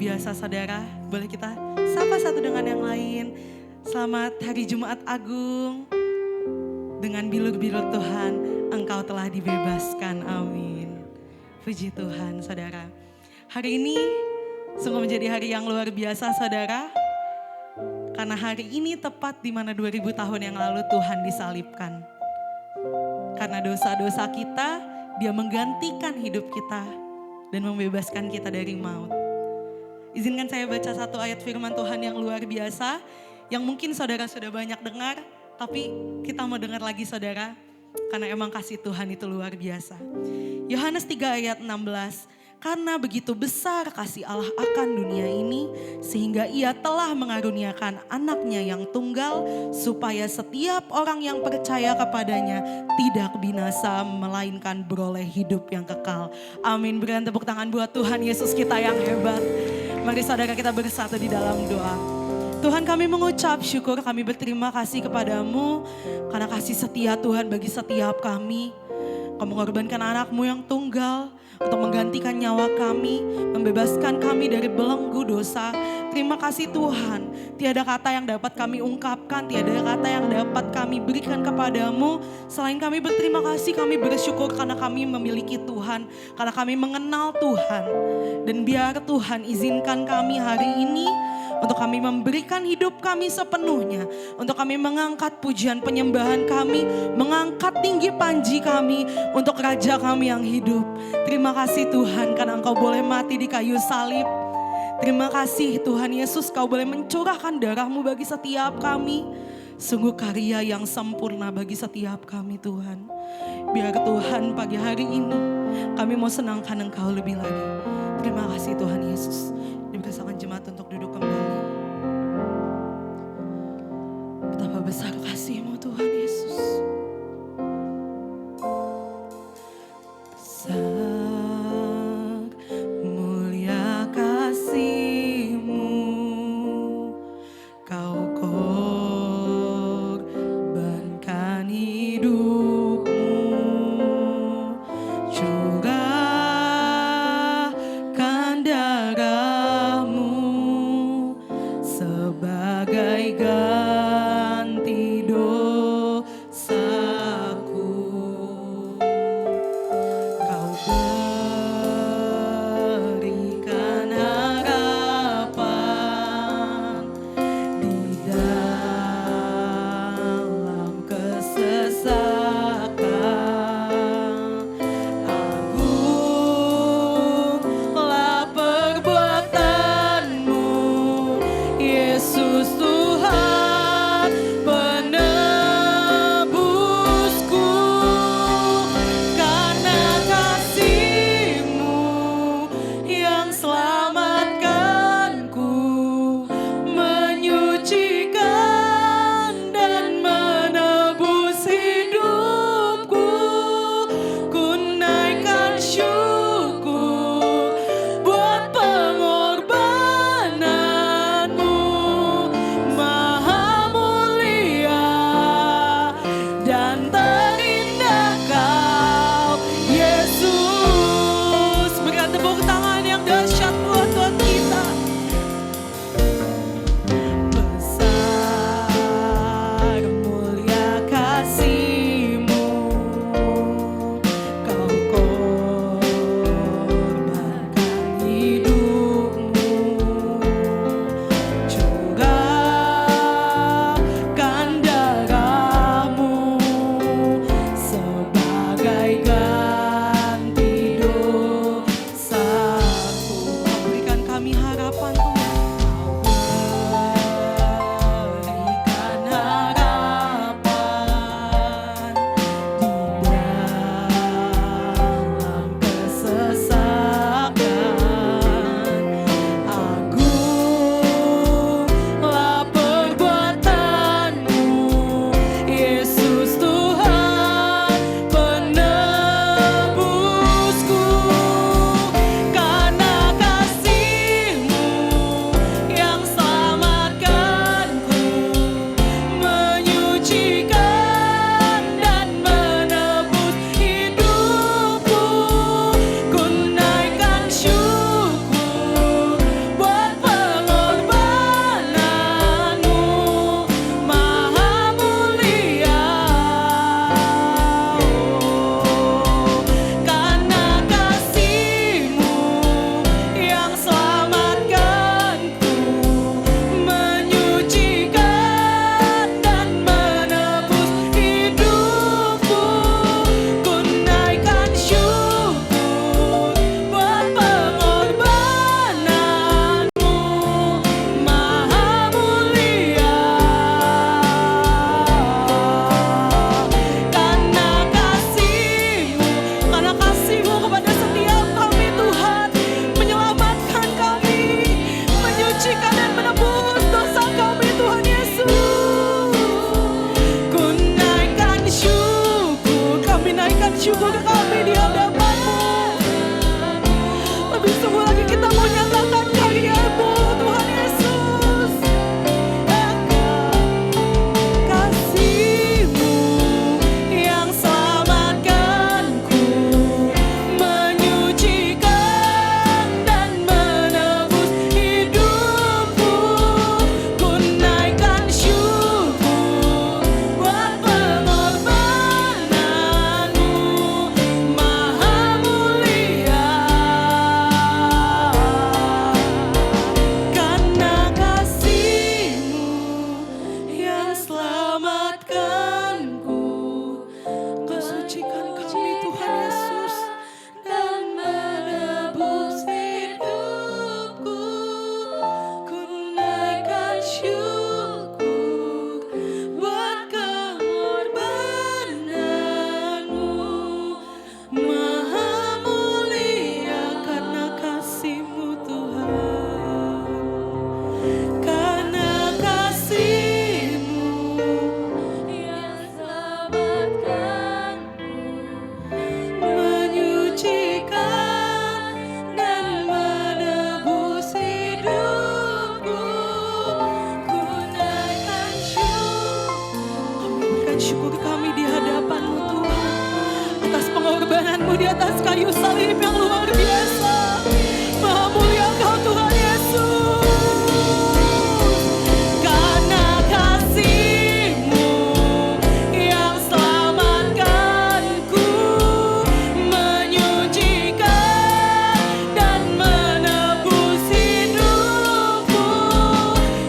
biasa saudara, boleh kita sapa satu dengan yang lain. Selamat hari Jumat Agung. Dengan bilur-bilur Tuhan, engkau telah dibebaskan. Amin. Puji Tuhan saudara. Hari ini sungguh menjadi hari yang luar biasa saudara. Karena hari ini tepat di mana 2000 tahun yang lalu Tuhan disalibkan. Karena dosa-dosa kita, Dia menggantikan hidup kita dan membebaskan kita dari maut. Izinkan saya baca satu ayat firman Tuhan yang luar biasa, yang mungkin saudara sudah banyak dengar, tapi kita mau dengar lagi saudara, karena emang kasih Tuhan itu luar biasa. Yohanes 3 ayat 16, karena begitu besar kasih Allah akan dunia ini, sehingga Ia telah mengaruniakan anaknya yang tunggal, supaya setiap orang yang percaya kepadanya tidak binasa, melainkan beroleh hidup yang kekal. Amin. Berikan tepuk tangan buat Tuhan Yesus kita yang hebat. Mari saudara kita bersatu di dalam doa. Tuhan, kami mengucap syukur, kami berterima kasih kepadamu, karena kasih setia Tuhan bagi setiap kami. Kau mengorbankan anakmu yang tunggal untuk menggantikan nyawa kami, membebaskan kami dari belenggu dosa. Terima kasih Tuhan, tiada kata yang dapat kami ungkapkan, tiada kata yang dapat kami berikan kepadamu. Selain kami berterima kasih, kami bersyukur karena kami memiliki Tuhan, karena kami mengenal Tuhan. Dan biar Tuhan izinkan kami hari ini untuk kami memberikan hidup kami sepenuhnya, untuk kami mengangkat pujian penyembahan kami, mengangkat tinggi panji kami untuk Raja kami yang hidup. Terima kasih Tuhan karena Engkau boleh mati di kayu salib. Terima kasih Tuhan Yesus, Kau boleh mencurahkan darah-Mu bagi setiap kami. Sungguh karya yang sempurna bagi setiap kami Tuhan. Biar Tuhan pagi hari ini kami mau senangkan Engkau lebih lagi. Terima kasih Tuhan Yesus. Diberkati jemaat untuk duduk kembali. Betapa besar kasih-Mu Tuhan Yesus. Besar mulia kasih-Mu, Kau korbankan hidup-Mu, curahkan darah-Mu menaikkan syukur kami di hadapan-Mu. Lebih sungguh lagi kita mau nyatakan karya-Mu, Tuhan Yesus. Kasih-Mu yang selamatkanku, menyucikan dan menebus hidupku. Ku naikkan syukur buat pengorbanan-Mu, Maha mulia. Karena kasih-Mu yang selamatkanku, Kau sucikan kami Tuhan Yesus dan menebus hidupku. Ku naikkan syukur buat pengorbanan-Mu, Maha mulia. Karena kasih-Mu Tuhan, karena kasih-Mu yang selamatkanku, menyucikan dan menebus hidupku. Ku naikkan syukur. Kami berikan syukur kami di hadapan-Mu Tuhan, atas pengorbanan-Mu di atas kayu salib yang luar biasa. Maha mulia Engkau Tuhan Yesus. Karena kasih-Mu yang selamatkanku, menyucikan dan menebus hidupku.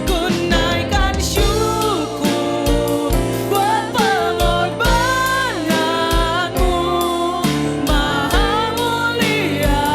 Ku naikkan syukur buat pengorbanan-Mu, Maha mulia.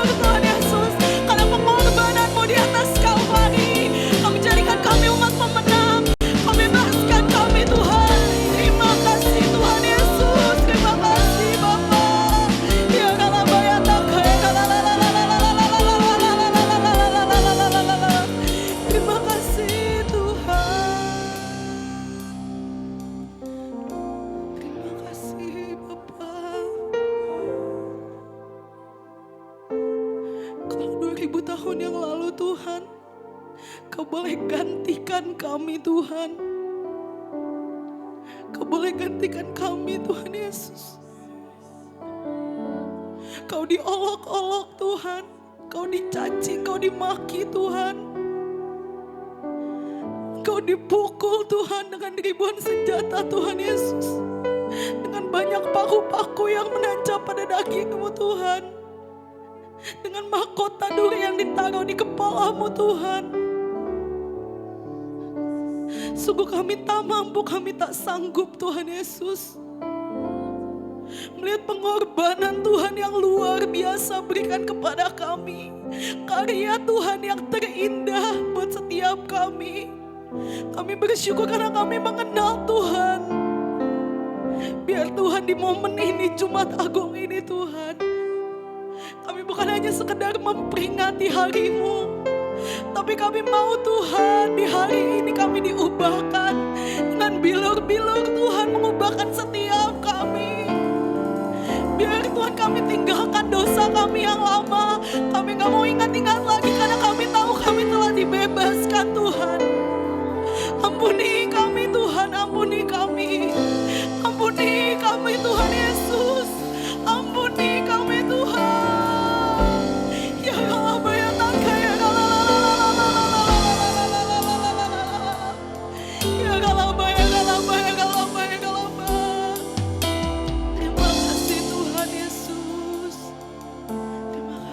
bersyukur Tuhan Yesus, karena pengorbananmu di atas Kalvari. Kau menjadikan kami umat pemenang, Kau bebaskan kami Tuhan. Terima kasih Tuhan Yesus, terima kasih Bapa. Ya kalabayata kaya terima kasih Tuhan. Terima kasih Bapa. Kalau 2000 tahun yang lalu Tuhan, Kau boleh gantikan kami Tuhan. Kau boleh gantikan kami Tuhan Yesus. Kau diolok-olok Tuhan, Kau dicaci, Kau dimaki Tuhan. Kau dipukul Tuhan dengan ribuan senjata Tuhan Yesus. Dengan banyak paku-paku yang menancap pada dagingmu Tuhan. Dengan mahkota duri yang ditaruh di kepalamu Tuhan. Sungguh kami tak mampu, kami tak sanggup Tuhan Yesus. Melihat pengorbanan Tuhan yang luar biasa berikan kepada kami. Karya Tuhan yang terindah buat setiap kami. Kami bersyukur karena kami mengenal Tuhan. Biar Tuhan di momen ini, Jumat Agung ini Tuhan, kami bukan hanya sekedar memperingati hari-Mu, tapi kami mau Tuhan di hari ini kami diubahkan dengan bilur-bilur Tuhan, mengubahkan setiap kami. Biar Tuhan kami tinggalkan dosa kami yang lama. Kami gak mau ingat-ingat lagi karena kami tahu kami telah dibebaskan Tuhan. Ampuni kami Tuhan, ampuni kami. Ampuni kami Tuhan Yesus. Ampuni kami Tuhan. Ya Allah bayangkan ya terima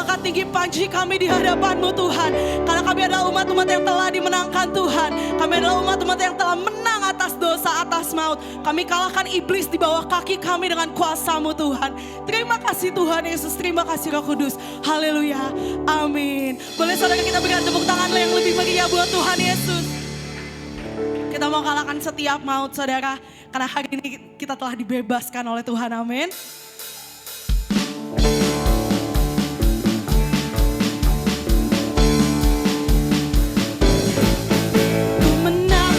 mengangkat tinggi panji kami di hadapan-Mu Tuhan. Karena kami adalah umat-umat yang telah dimenangkan Tuhan. Kami adalah umat-umat yang telah menang atas dosa, atas maut. Kami kalahkan iblis di bawah kaki kami dengan kuasa-Mu Tuhan. Terima kasih Tuhan Yesus, terima kasih Roh Kudus. Haleluya, amin. Boleh saudara kita berikan tepuk tangan yang lebih meriah buat Tuhan Yesus. Kita mau kalahkan setiap maut saudara. Karena hari ini kita telah dibebaskan oleh Tuhan, amin. Ku menang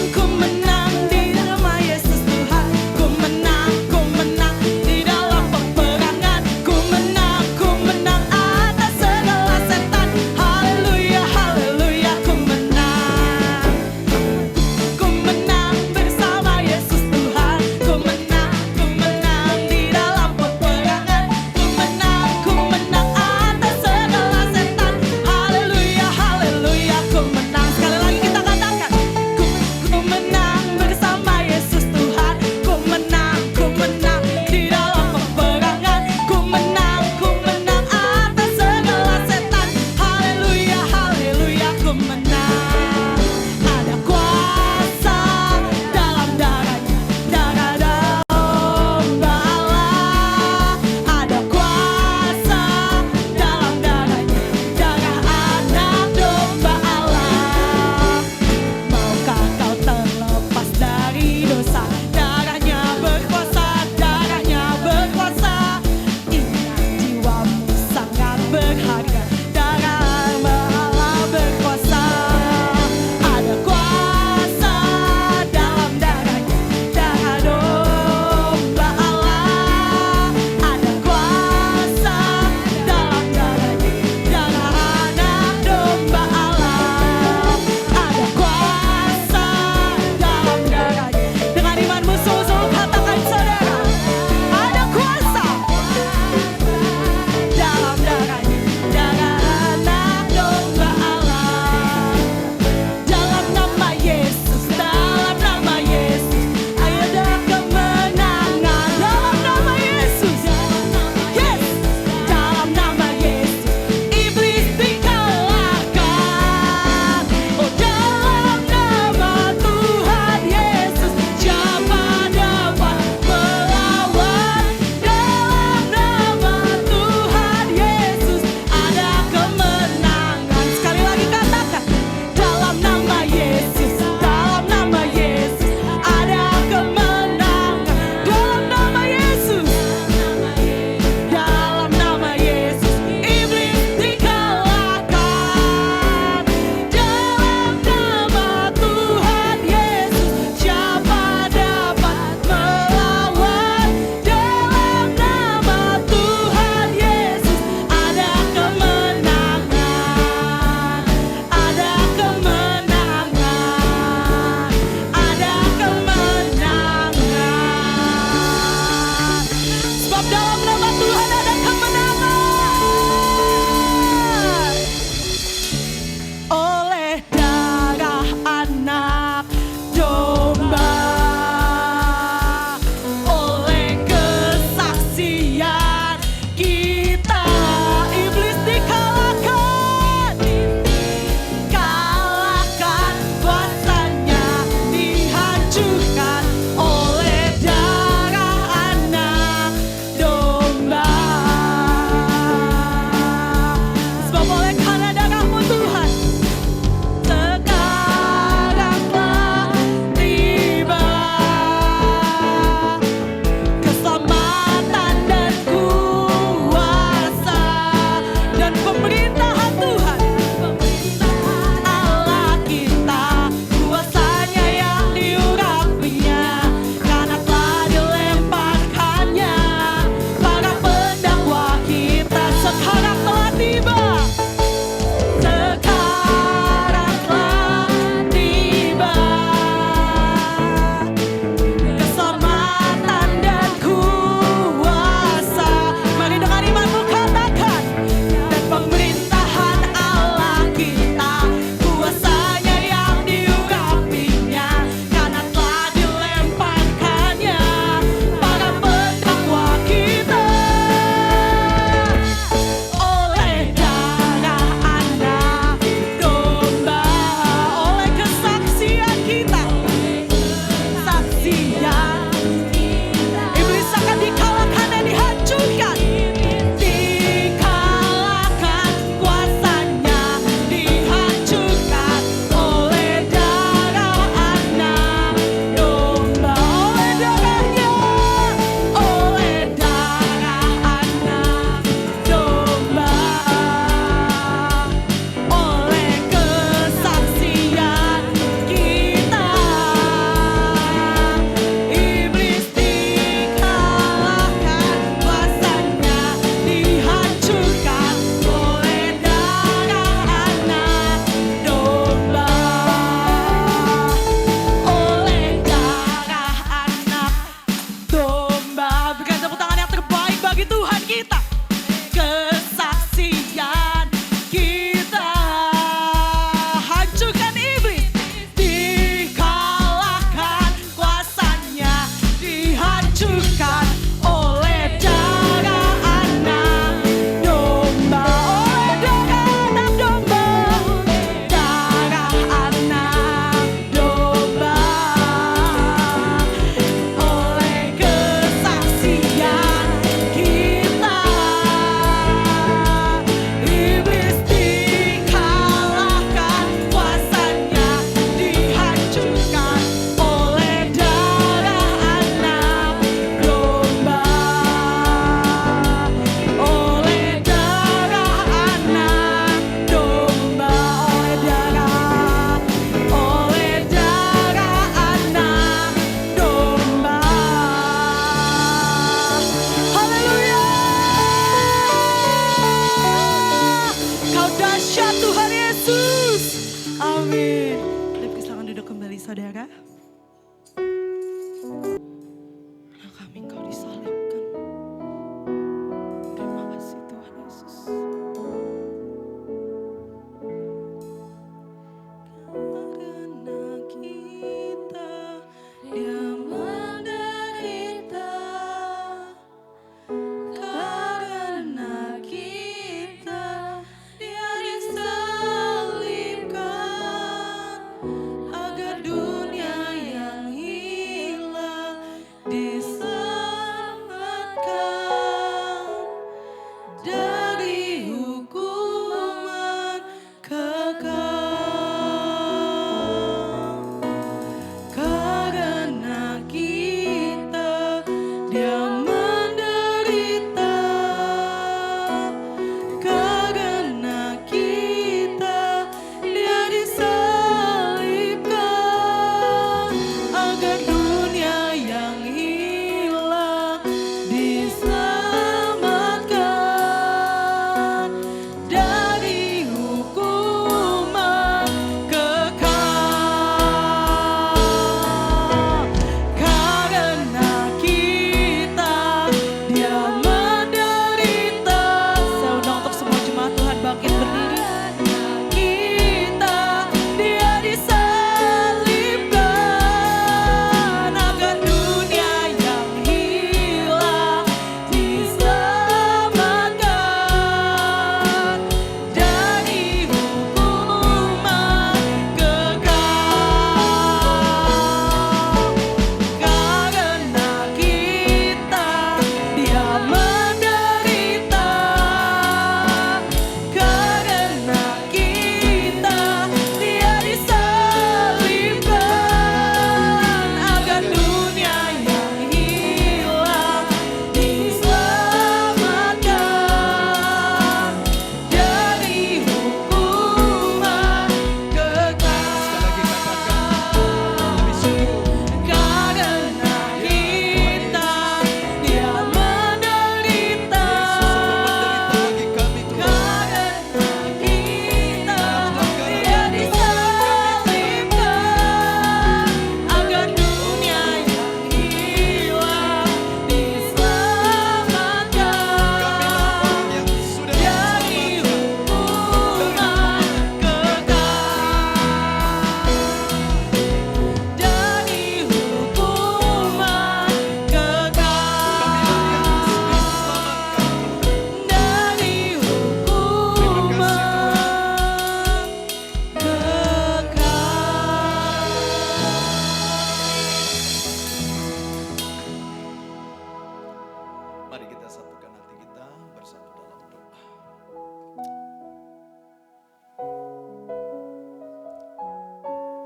Mari kita satukan hati kita bersatu dalam doa.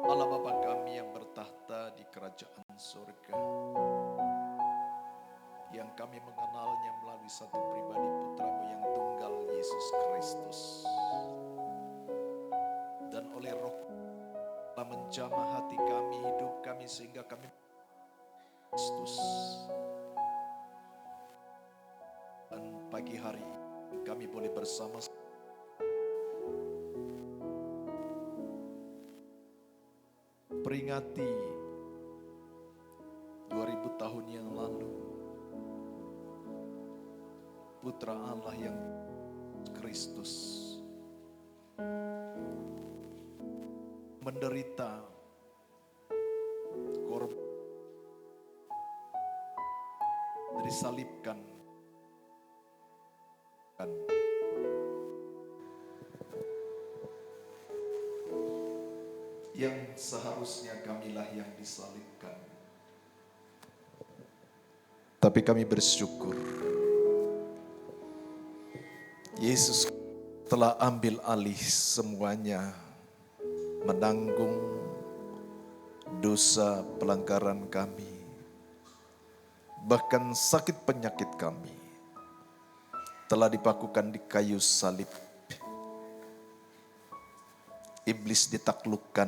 Allah Bapa kami yang bertahta di kerajaan surga, yang kami mengenalnya melalui satu pribadi Putramu yang tunggal, Yesus Kristus. Dan oleh Roh telah menjamah hati kami, hidup kami, sehingga kami Kristus. Dan pagi hari ini kami boleh bersama peringati 2000 tahun yang lalu Putra Allah yang Kristus menderita korban, disalibkan, yang seharusnya kamilah yang disalibkan. Tapi kami bersyukur Yesus telah ambil alih semuanya, menanggung dosa pelanggaran kami, bahkan sakit penyakit kami telah dipakukan di kayu salib. Iblis ditaklukkan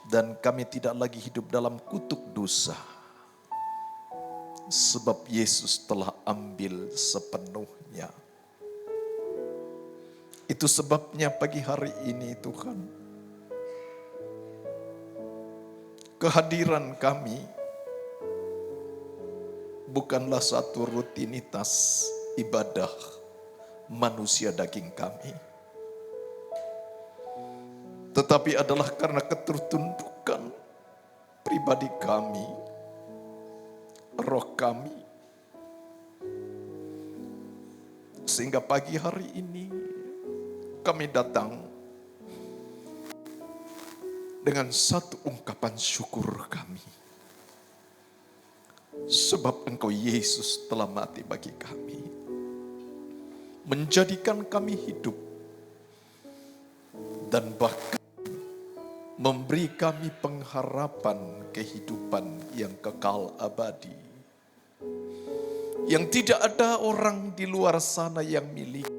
dan kami tidak lagi hidup dalam kutuk dosa, sebab Yesus telah ambil sepenuhnya. Itu sebabnya pagi hari ini Tuhan, kehadiran kami bukanlah satu rutinitas ibadah manusia daging kami, tetapi adalah karena ketertundukan pribadi kami, roh kami. Sehingga pagi hari ini kami datang dengan satu ungkapan syukur kami. Sebab Engkau Yesus telah mati bagi kami, menjadikan kami hidup, dan bahkan memberi kami pengharapan kehidupan yang kekal abadi, yang tidak ada orang di luar sana yang milik,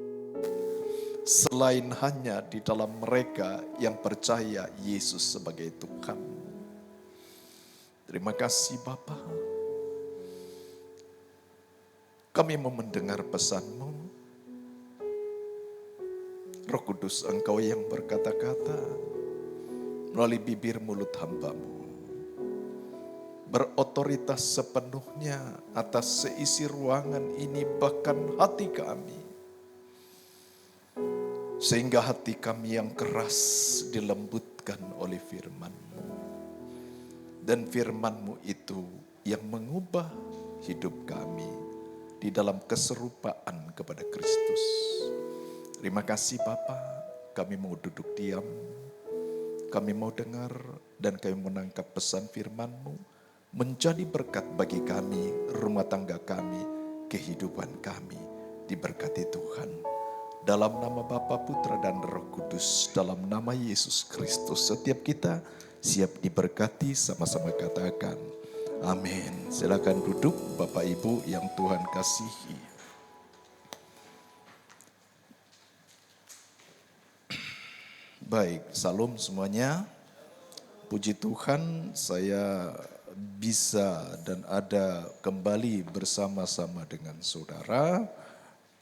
selain hanya di dalam mereka yang percaya Yesus sebagai Tuhan. Terima kasih Bapa. Kami mau mendengar pesan-Mu. Roh Kudus, Engkau yang berkata-kata melalui bibir mulut hamba-Mu, berotoritas sepenuhnya atas seisi ruangan ini, bahkan hati kami, sehingga hati kami yang keras dilembutkan oleh firman-Mu, dan firman-Mu itu yang mengubah hidup kami di dalam keserupaan kepada Kristus. Terima kasih Bapa, kami mau duduk diam, kami mau dengar, dan kami menangkap pesan firman-Mu menjadi berkat bagi kami, rumah tangga kami, kehidupan kami. Diberkati Tuhan. Dalam nama Bapa, Putra, dan Roh Kudus, dalam nama Yesus Kristus, setiap kita siap diberkati, sama-sama katakan amin. Silakan duduk Bapak Ibu yang Tuhan kasihi. Baik, salam semuanya. Puji Tuhan, saya bisa dan ada kembali bersama-sama dengan saudara,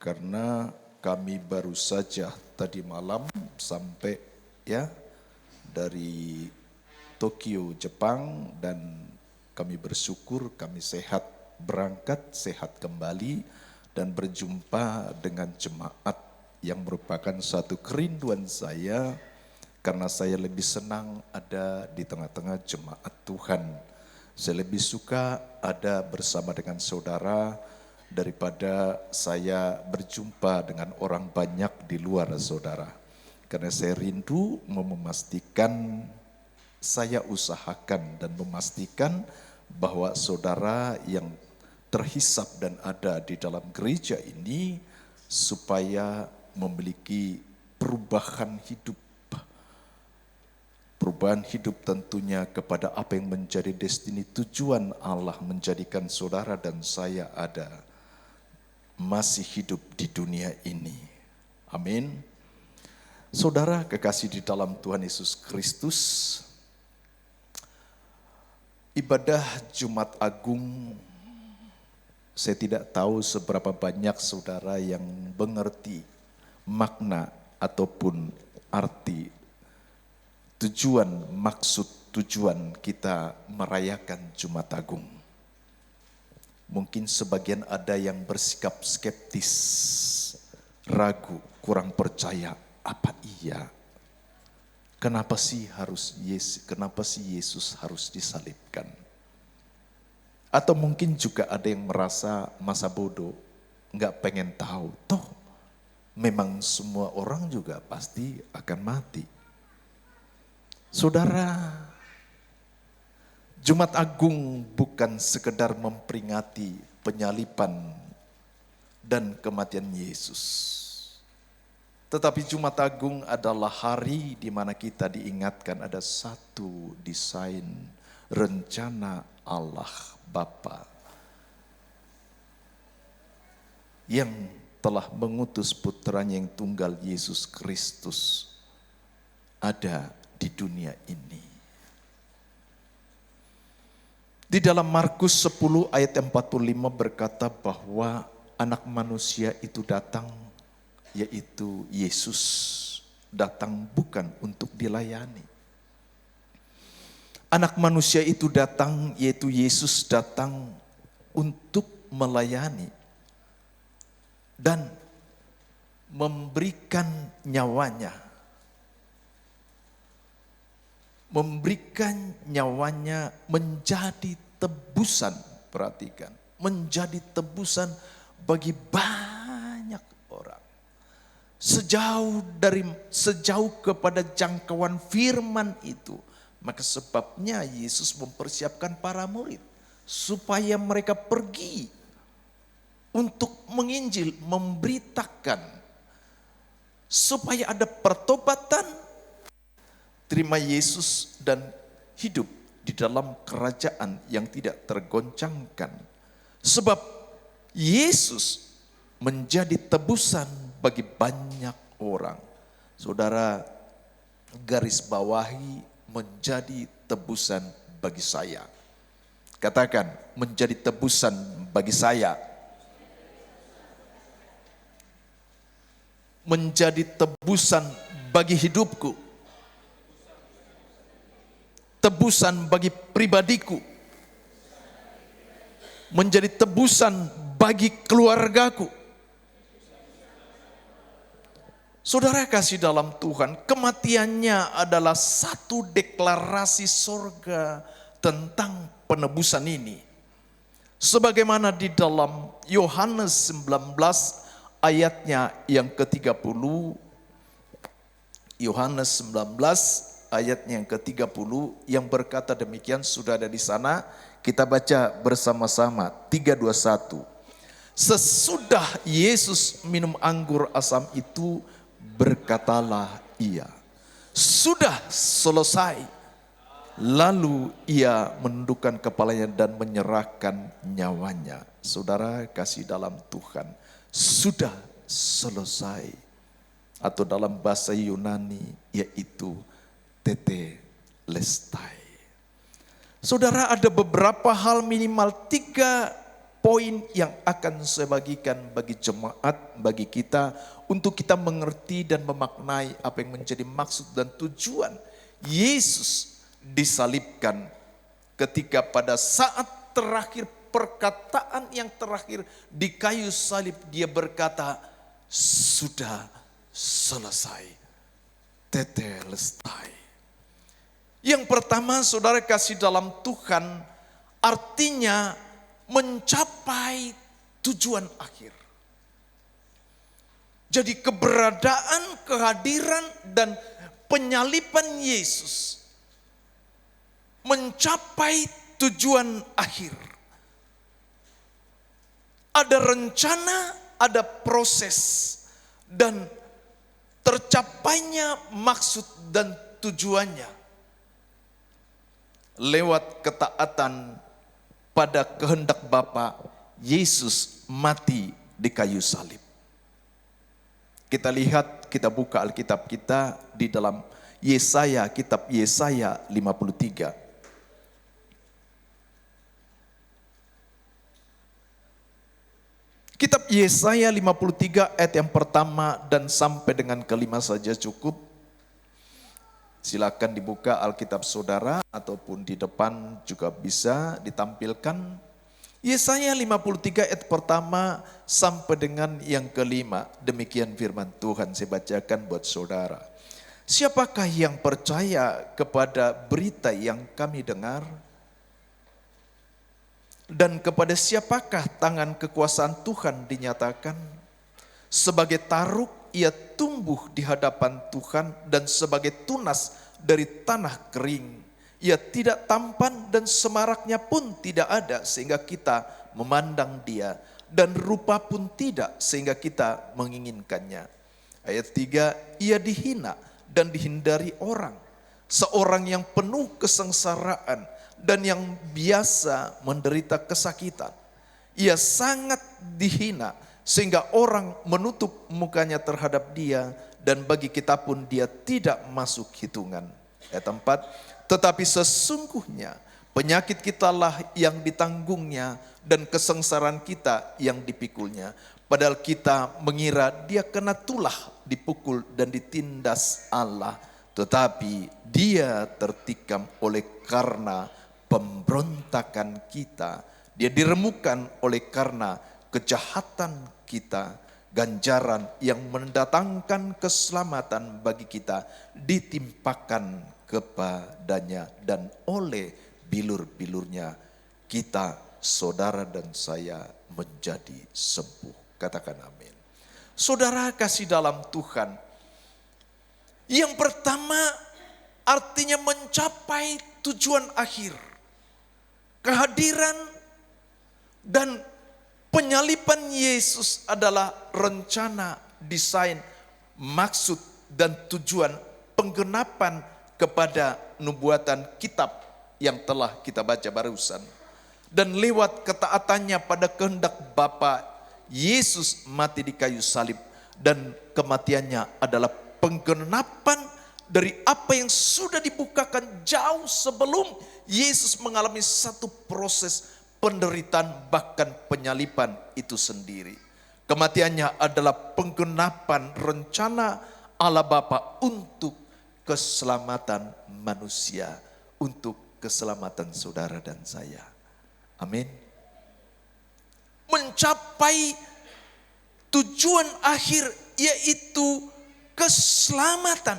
karena kami baru saja tadi malam sampai dari Tokyo, Jepang, dan kami bersyukur kami sehat berangkat, sehat kembali, dan berjumpa dengan jemaat yang merupakan satu kerinduan saya, karena saya lebih senang ada di tengah-tengah jemaat Tuhan. Saya lebih suka ada bersama dengan saudara daripada saya berjumpa dengan orang banyak di luar saudara. Karena saya rindu memastikan, saya usahakan dan memastikan bahwa saudara yang terhisap dan ada di dalam gereja ini supaya memiliki perubahan hidup. Perubahan hidup tentunya kepada apa yang menjadi destiny tujuan Allah menjadikan saudara dan saya ada masih hidup di dunia ini. Amin. Saudara kekasih di dalam Tuhan Yesus Kristus, ibadah Jumat Agung, saya tidak tahu seberapa banyak saudara yang mengerti makna ataupun arti tujuan, maksud tujuan kita merayakan Jumat Agung. Mungkin sebagian ada yang bersikap skeptis, ragu, kurang percaya. Apa iya? Kenapa sih Yesus harus disalibkan? Atau mungkin juga ada yang merasa masa bodoh, nggak pengen tahu. Toh, memang semua orang juga pasti akan mati. Saudara, Jumat Agung bukan sekedar memperingati penyaliban dan kematian Yesus. Tetapi Jumat Agung adalah hari di mana kita diingatkan ada satu desain rencana Allah Bapa yang telah mengutus putranya yang tunggal Yesus Kristus ada di dunia ini. Di dalam Markus 10 ayat 45 berkata bahwa anak manusia itu datang, yaitu Yesus datang bukan untuk dilayani. Anak manusia itu datang, yaitu Yesus datang untuk melayani dan memberikan nyawanya. Memberikan nyawanya menjadi tebusan, perhatikan, menjadi tebusan bagi banyak orang. Sejauh kepada jangkauan firman itu, maka sebabnya Yesus mempersiapkan para murid supaya mereka pergi untuk menginjil, memberitakan supaya ada pertobatan, terima Yesus dan hidup di dalam kerajaan yang tidak tergoncangkan. Sebab Yesus menjadi tebusan bagi banyak orang. Saudara garis bawahi menjadi tebusan bagi saya. Katakan menjadi tebusan bagi saya. Menjadi tebusan bagi hidupku. Tebusan bagi pribadiku. Menjadi tebusan bagi keluargaku. Saudara kasih dalam Tuhan, kematiannya adalah satu deklarasi sorga tentang penebusan ini. Sebagaimana di dalam Yohanes 19 ayatnya yang ke-30, Yohanes 19 ayatnya yang ke-30 yang berkata demikian, sudah ada di sana, kita baca bersama-sama, 3, 2, 1. Sesudah Yesus minum anggur asam itu, berkatalah ia, sudah selesai. Lalu ia menundukkan kepalanya dan menyerahkan nyawanya. Saudara kasih dalam Tuhan, sudah selesai. Atau dalam bahasa Yunani yaitu tetelestai. Saudara, ada beberapa hal, minimal 3 poin yang akan saya bagikan bagi jemaat, bagi kita, untuk kita mengerti dan memaknai apa yang menjadi maksud dan tujuan Yesus disalibkan ketika pada saat terakhir, perkataan yang terakhir di kayu salib, dia berkata, sudah selesai. Tetelestai. Yang pertama, saudara kasih dalam Tuhan, artinya mencapai tujuan akhir. Jadi keberadaan, kehadiran dan penyaliban Yesus mencapai tujuan akhir. ada rencana, ada proses, dan tercapainya maksud dan tujuannya lewat ketaatan pada kehendak Bapa. Yesus mati di kayu salib. Kita lihat, kita buka Alkitab kita di dalam Yesaya, kitab Yesaya 53. Kitab Yesaya 53 ayat yang pertama dan sampai dengan kelima saja cukup. Silakan dibuka Alkitab saudara ataupun di depan juga bisa ditampilkan. Yesaya 53 ayat pertama sampai dengan yang kelima. Demikian firman Tuhan, saya bacakan buat saudara. Siapakah yang percaya kepada berita yang kami dengar? Dan kepada siapakah tangan kekuasaan Tuhan dinyatakan? Sebagai taruk ia tumbuh di hadapan Tuhan dan sebagai tunas dari tanah kering. Ia tidak tampan dan semaraknya pun tidak ada sehingga kita memandang dia. Dan rupa pun tidak sehingga kita menginginkannya. Ayat 3, ia dihina dan dihindari orang. Seorang yang penuh kesengsaraan dan yang biasa menderita kesakitan. Ia sangat dihina sehingga orang menutup mukanya terhadap dia. Dan bagi kita pun dia tidak masuk hitungan. Ayat 4, tetapi sesungguhnya penyakit kitalah yang ditanggungnya dan kesengsaraan kita yang dipikulnya. Padahal kita mengira dia kena tulah, dipukul dan ditindas Allah. Tetapi dia tertikam oleh karena pemberontakan kita. Dia diremukkan oleh karena kejahatan kita. Ganjaran yang mendatangkan keselamatan bagi kita ditimpakan kepadanya, dan oleh bilur-bilurnya kita, saudara dan saya, menjadi sembuh. Katakan amin. Saudara kasih dalam Tuhan, yang pertama artinya mencapai tujuan akhir, kehadiran dan penyaliban Yesus adalah rencana, desain, maksud dan tujuan penggenapan kepada nubuatan kitab yang telah kita baca barusan. Dan lewat ketaatannya pada kehendak Bapa, Yesus mati di kayu salib dan kematiannya adalah penggenapan dari apa yang sudah dibukakan jauh sebelum Yesus mengalami satu proses penderitaan bahkan penyaliban itu sendiri. Kematiannya adalah penggenapan rencana Allah Bapa untuk keselamatan manusia, untuk keselamatan saudara dan saya. Amin. Mencapai tujuan akhir yaitu keselamatan.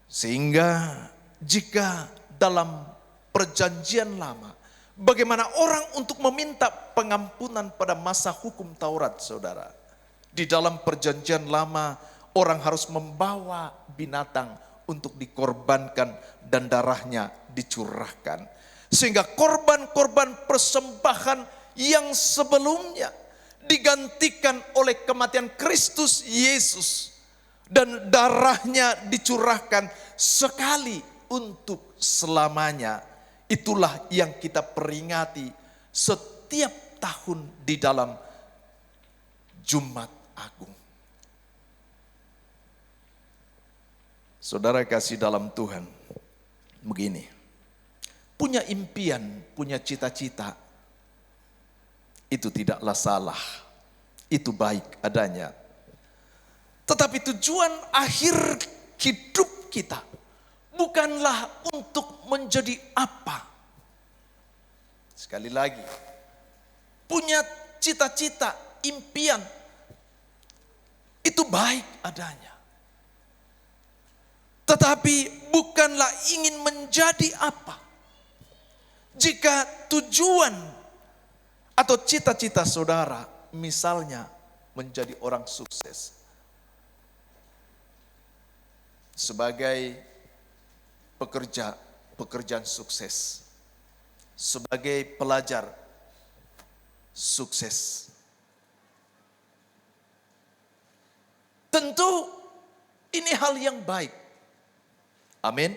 Sehingga jika dalam perjanjian lama, bagaimana orang untuk meminta pengampunan pada masa hukum Taurat, saudara. Di dalam perjanjian lama, orang harus membawa binatang untuk dikorbankan dan darahnya dicurahkan. Sehingga korban-korban persembahan yang sebelumnya digantikan oleh kematian Kristus Yesus. Dan darahnya dicurahkan sekali untuk selamanya. Itulah yang kita peringati setiap tahun di dalam Jumat Agung. Saudara kasih dalam Tuhan, begini. Punya impian, punya cita-cita, itu tidaklah salah. Itu baik adanya. Tetapi tujuan akhir hidup kita bukanlah untuk menjadi apa. Sekali lagi, punya cita-cita, impian, itu baik adanya. Tetapi bukanlah ingin menjadi apa. Jika tujuan atau cita-cita saudara, misalnya menjadi orang sukses. Sebagai pekerjaan sukses. Sebagai pelajar, sukses. Tentu ini hal yang baik. Amin.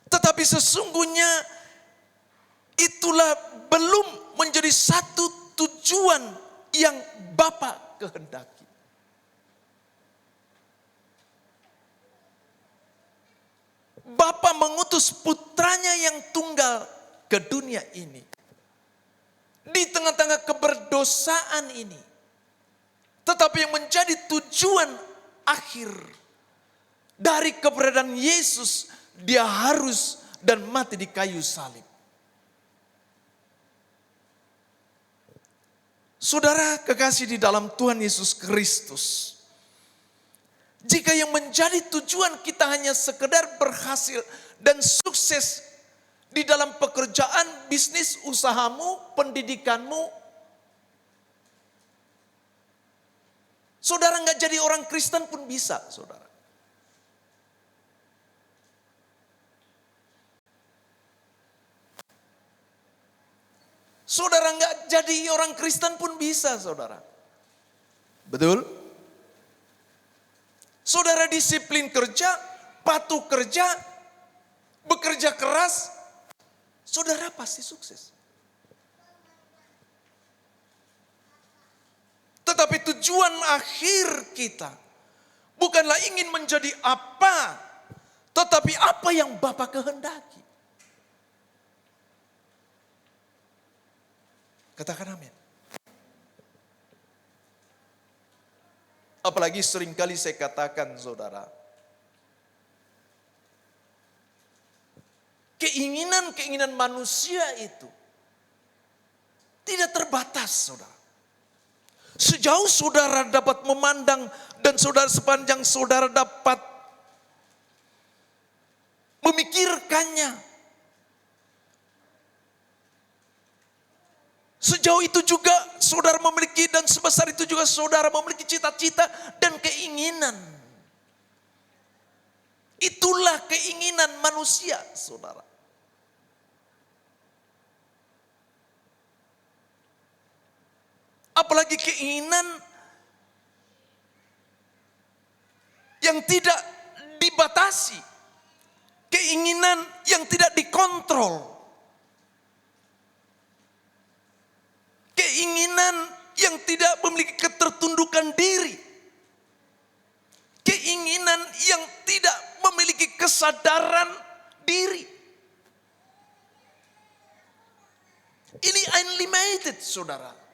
Tetapi sesungguhnya itulah belum menjadi satu tujuan yang Bapa kehendaki. Bapa mengutus putranya yang tunggal ke dunia ini. Di tengah-tengah keberdosaan ini. Tetapi yang menjadi tujuan akhir dari keberadaan Yesus, dia harus dan mati di kayu salib. Saudara kekasih di dalam Tuhan Yesus Kristus. Jika yang menjadi tujuan kita hanya sekedar berhasil dan sukses di dalam pekerjaan, bisnis, usahamu, pendidikanmu, saudara nggak jadi orang Kristen pun bisa, saudara. Saudara nggak jadi orang Kristen pun bisa, saudara. Betul? Saudara disiplin kerja, patuh kerja, bekerja keras, saudara pasti sukses. Tetapi tujuan akhir kita bukanlah ingin menjadi apa, tetapi apa yang Bapa kehendaki. Katakan amin. Apalagi seringkali saya katakan, saudara, keinginan manusia itu tidak terbatas, saudara. Sejauh saudara dapat memandang dan saudara sepanjang saudara dapat memikirkannya, sejauh itu juga saudara memiliki dan sebesar itu juga saudara memiliki cita-cita dan keinginan. Itulah keinginan manusia, saudara. Apalagi keinginan yang tidak dibatasi. Keinginan yang tidak dikontrol. Keinginan yang tidak memiliki ketertundukan diri. Keinginan yang tidak memiliki kesadaran diri. Ini unlimited, saudara.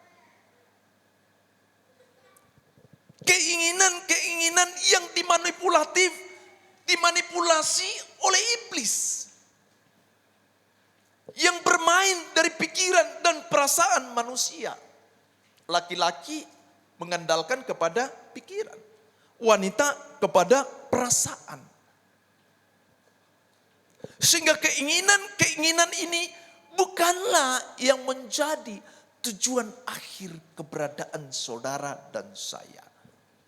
Keinginan yang dimanipulasi oleh iblis. Yang bermain dari pikiran dan perasaan manusia. Laki-laki mengandalkan kepada pikiran. Wanita kepada perasaan. Sehingga keinginan ini bukanlah yang menjadi tujuan akhir keberadaan saudara dan saya.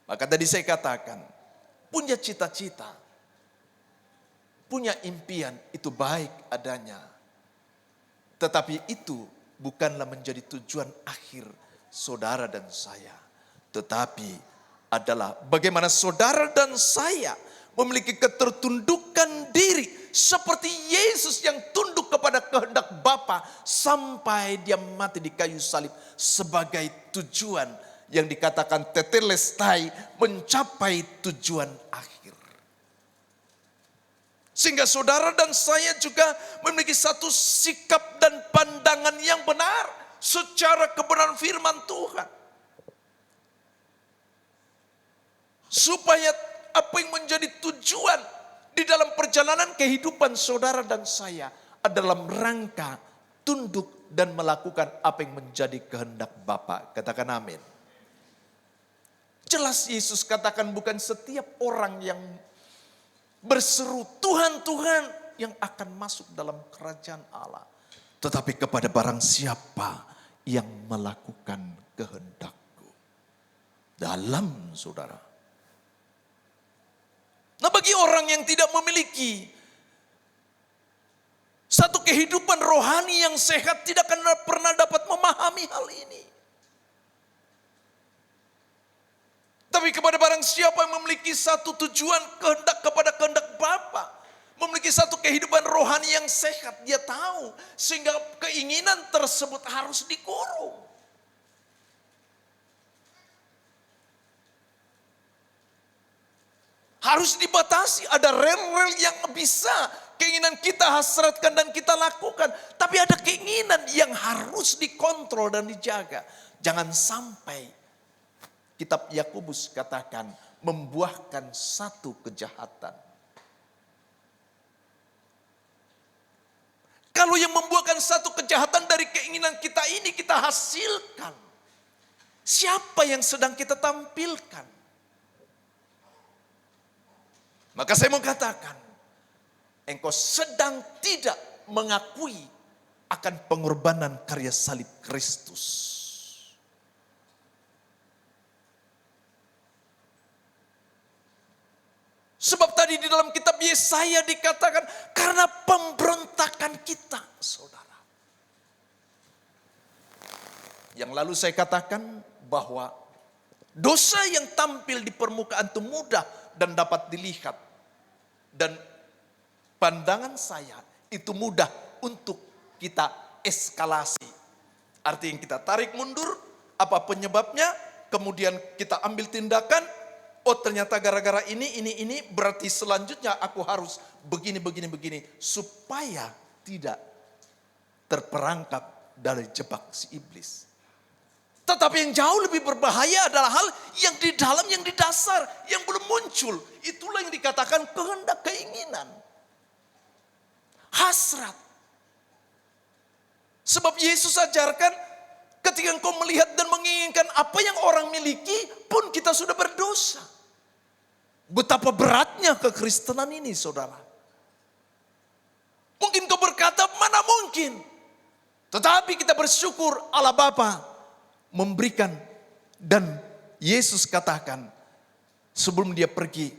Maka tadi saya katakan, punya cita-cita, punya impian itu baik adanya. Tetapi itu bukanlah menjadi tujuan akhir saudara dan saya. Tetapi adalah bagaimana saudara dan saya memiliki ketertundukan diri. Seperti Yesus yang tunduk kepada kehendak Bapa sampai dia mati di kayu salib. Sebagai tujuan yang dikatakan tetelestai, mencapai tujuan akhir. Sehingga saudara dan saya juga memiliki satu sikap dan pandangan yang benar secara kebenaran firman Tuhan. Supaya apa yang menjadi tujuan di dalam perjalanan kehidupan saudara dan saya adalah rangka tunduk dan melakukan apa yang menjadi kehendak Bapa. Katakan amin. Jelas Yesus katakan bukan setiap orang yang berseru Tuhan, Tuhan yang akan masuk dalam kerajaan Allah. Tetapi kepada barang siapa yang melakukan kehendak-Ku. Dalam saudara. Nah bagi orang yang tidak memiliki satu kehidupan rohani yang sehat, tidak akan pernah dapat memahami siapa yang memiliki satu tujuan kehendak kepada kehendak Bapa, memiliki satu kehidupan rohani yang sehat, dia tahu sehingga keinginan tersebut harus dikurung. Harus dibatasi, ada rel-rel yang bisa keinginan kita hasratkan dan kita lakukan. Tapi ada keinginan yang harus dikontrol dan dijaga. Jangan sampai, kitab Yakobus katakan, membuahkan satu kejahatan. Kalau yang membuahkan satu kejahatan dari keinginan kita ini kita hasilkan, siapa yang sedang kita tampilkan? Maka saya mau katakan, engkau sedang tidak mengakui akan pengorbanan karya salib Kristus. Sebab tadi di dalam kitab Yesaya dikatakan, karena pemberontakan kita, saudara. Yang lalu saya katakan bahwa dosa yang tampil di permukaan itu mudah dan dapat dilihat. Dan pandangan saya itu mudah untuk kita eskalasi. Artinya kita tarik mundur, apa penyebabnya, kemudian kita ambil tindakan. Oh ternyata gara-gara ini, berarti selanjutnya aku harus begini. Supaya tidak terperangkap dari jebak si iblis. Tetapi yang jauh lebih berbahaya adalah hal yang di dalam, yang di dasar, yang belum muncul. Itulah yang dikatakan kehendak, keinginan, hasrat. Sebab Yesus ajarkan, ketika engkau melihat dan menginginkan apa yang orang miliki, pun kita sudah berdosa. Betapa beratnya kekristenan ini, saudara. Mungkin kau berkata, mana mungkin. Tetapi kita bersyukur Allah Bapa memberikan, dan Yesus katakan sebelum dia pergi,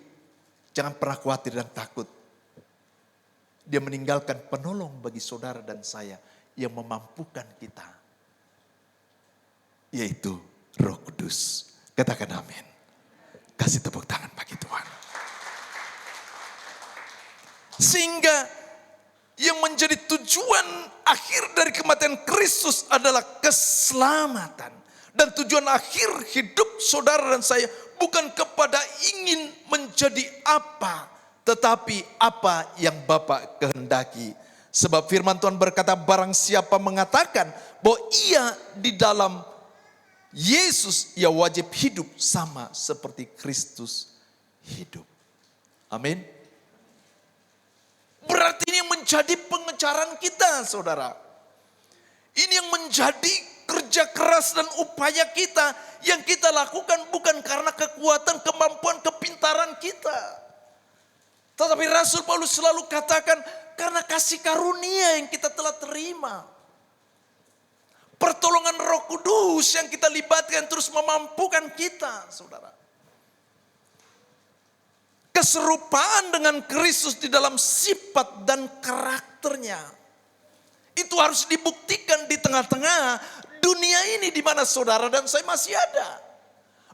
jangan pernah khawatir dan takut. Dia meninggalkan penolong bagi saudara dan saya yang memampukan kita, yaitu Roh Kudus. Katakan amin. Kasih tepuk tangan bagi Tuhan. Sehingga yang menjadi tujuan akhir dari kematian Kristus adalah keselamatan. Dan tujuan akhir hidup saudara dan saya bukan kepada ingin menjadi apa, tetapi apa yang Bapa kehendaki. Sebab firman Tuhan berkata, barang siapa mengatakan bahwa ia di dalam Yesus, ia wajib hidup sama seperti Kristus hidup. Amin. Berarti ini yang menjadi pengejaran kita, saudara. Ini yang menjadi kerja keras dan upaya kita yang kita lakukan bukan karena kekuatan, kemampuan, kepintaran kita. Tetapi Rasul Paulus selalu katakan karena kasih karunia yang kita telah terima. Pertolongan Roh Kudus yang kita libatkan terus memampukan kita, saudara. Keserupaan dengan Kristus di dalam sifat dan karakternya. Itu harus dibuktikan di tengah-tengah dunia ini di mana saudara dan saya masih ada.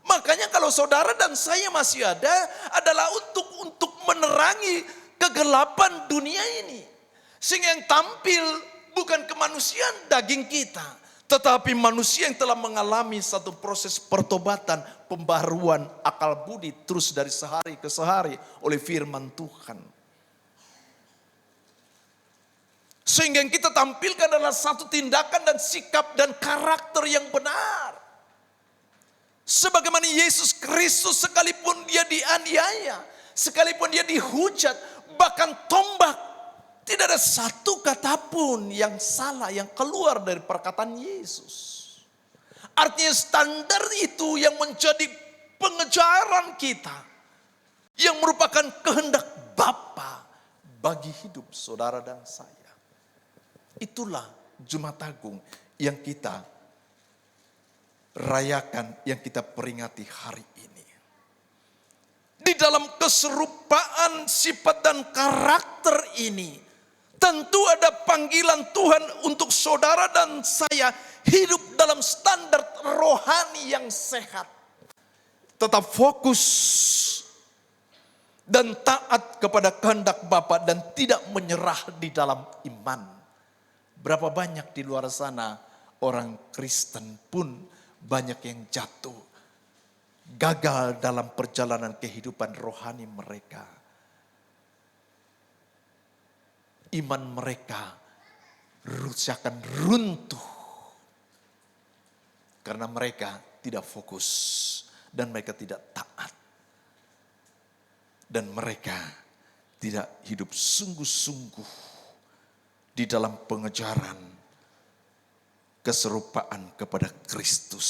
Makanya kalau saudara dan saya masih ada adalah untuk menerangi kegelapan dunia ini. Sehingga yang tampil bukan kemanusiaan daging kita, tetapi manusia yang telah mengalami satu proses pertobatan, pembaruan akal budi terus dari sehari ke sehari oleh firman Tuhan. Sehingga yang kita tampilkan adalah satu tindakan dan sikap dan karakter yang benar. Sebagaimana Yesus Kristus sekalipun dia dianiaya, sekalipun dia dihujat, bahkan tombak, tidak ada satu kata pun yang salah yang keluar dari perkataan Yesus. Artinya standar itu yang menjadi pengejaran kita, yang merupakan kehendak Bapa bagi hidup saudara dan saya. Itulah Jumat Agung yang kita rayakan, yang kita peringati hari ini. Di dalam keserupaan sifat dan karakter ini, tentu ada panggilan Tuhan untuk saudara dan saya hidup dalam standar rohani yang sehat. tetap fokus dan taat kepada kehendak Bapa dan tidak menyerah di dalam iman. Berapa banyak di luar sana orang Kristen pun banyak yang jatuh, gagal dalam perjalanan kehidupan rohani mereka. Iman mereka akan runtuh karena mereka tidak fokus dan mereka tidak taat. Dan mereka tidak hidup sungguh-sungguh di dalam pengejaran keserupaan kepada Kristus.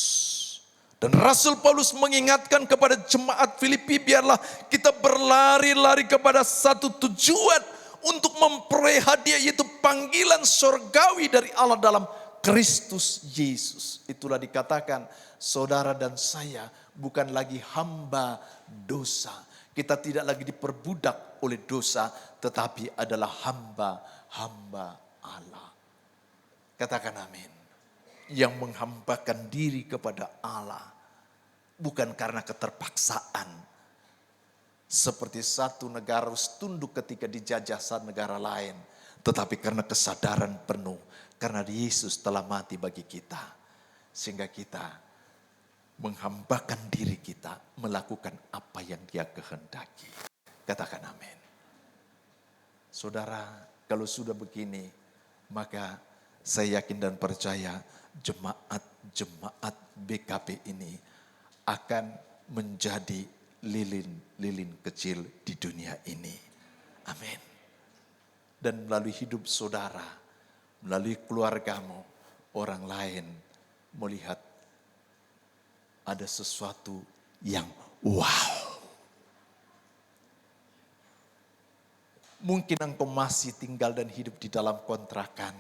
Dan Rasul Paulus mengingatkan kepada jemaat Filipi, biarlah kita berlari-lari kepada satu tujuan untuk memperoleh hadiah, yaitu panggilan surgawi dari Allah dalam Kristus Yesus. Itulah dikatakan saudara dan saya bukan lagi hamba dosa. Kita tidak lagi diperbudak oleh dosa, tetapi adalah hamba-hamba Allah. Katakan amin. Yang menghambakan diri kepada Allah bukan karena keterpaksaan. Seperti satu negara harus tunduk ketika dijajah saat negara lain, tetapi karena kesadaran penuh, karena Yesus telah mati bagi kita, sehingga kita menghambakan diri kita melakukan apa yang Dia kehendaki. Katakan amin. Saudara, kalau sudah begini, maka saya yakin dan percaya jemaat-jemaat BKP ini akan menjadi lilin-lilin kecil di dunia ini. Amin. Dan melalui hidup saudara, melalui keluargamu, orang lain melihat ada sesuatu yang wow. Mungkin engkau masih tinggal dan hidup di dalam kontrakan.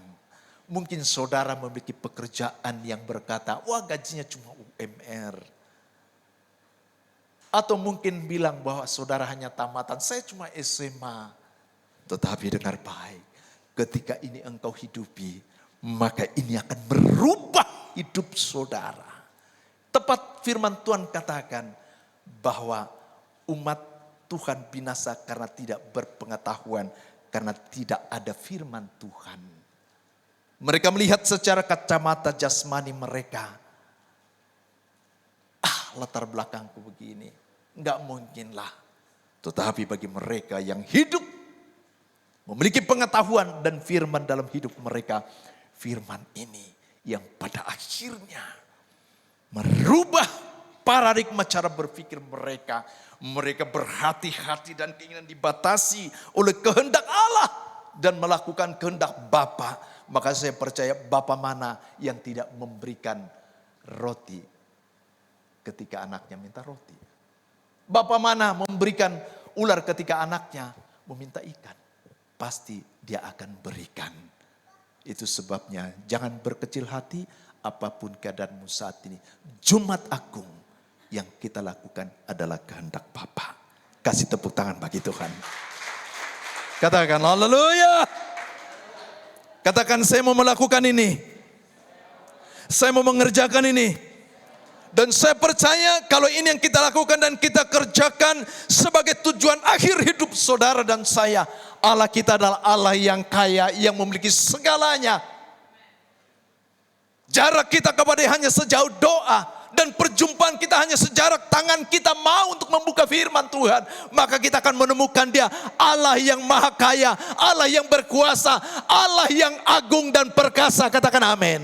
Mungkin saudara memiliki pekerjaan yang berkata, wah gajinya cuma UMR. Atau mungkin bilang bahwa saudara hanya tamatan, saya cuma SMA. Tetapi dengar baik, ketika ini engkau hidupi, maka ini akan merubah hidup saudara. Tepat firman Tuhan katakan bahwa umat Tuhan binasa karena tidak berpengetahuan, karena tidak ada firman Tuhan. Mereka melihat secara kacamata jasmani mereka. Latar belakangku begini, enggak mungkin lah. Tetapi bagi mereka yang hidup, memiliki pengetahuan dan firman dalam hidup mereka, firman ini yang pada akhirnya merubah paradigma cara berpikir mereka. Mereka berhati-hati dan keinginan dibatasi oleh kehendak Allah dan melakukan kehendak Bapa. Maka saya percaya Bapa mana yang tidak memberikan roti ketika anaknya minta roti. Bapa mana memberikan ular ketika anaknya meminta ikan. Pasti Dia akan berikan. Itu sebabnya jangan berkecil hati. Apapun keadaanmu saat ini, Jumat Agung yang kita lakukan adalah kehendak Bapa. Kasih tepuk tangan bagi Tuhan. Katakan haleluya. Katakan saya mau melakukan ini. Saya mau mengerjakan ini. Dan saya percaya kalau ini yang kita lakukan dan kita kerjakan sebagai tujuan akhir hidup saudara dan saya, Allah kita adalah Allah yang kaya, yang memiliki segalanya. Jarak kita kepada Dia hanya sejauh doa. Dan perjumpaan kita hanya sejarak tangan kita mau untuk membuka firman Tuhan. Maka kita akan menemukan Dia Allah yang maha kaya, Allah yang berkuasa, Allah yang agung dan perkasa. Katakan amin.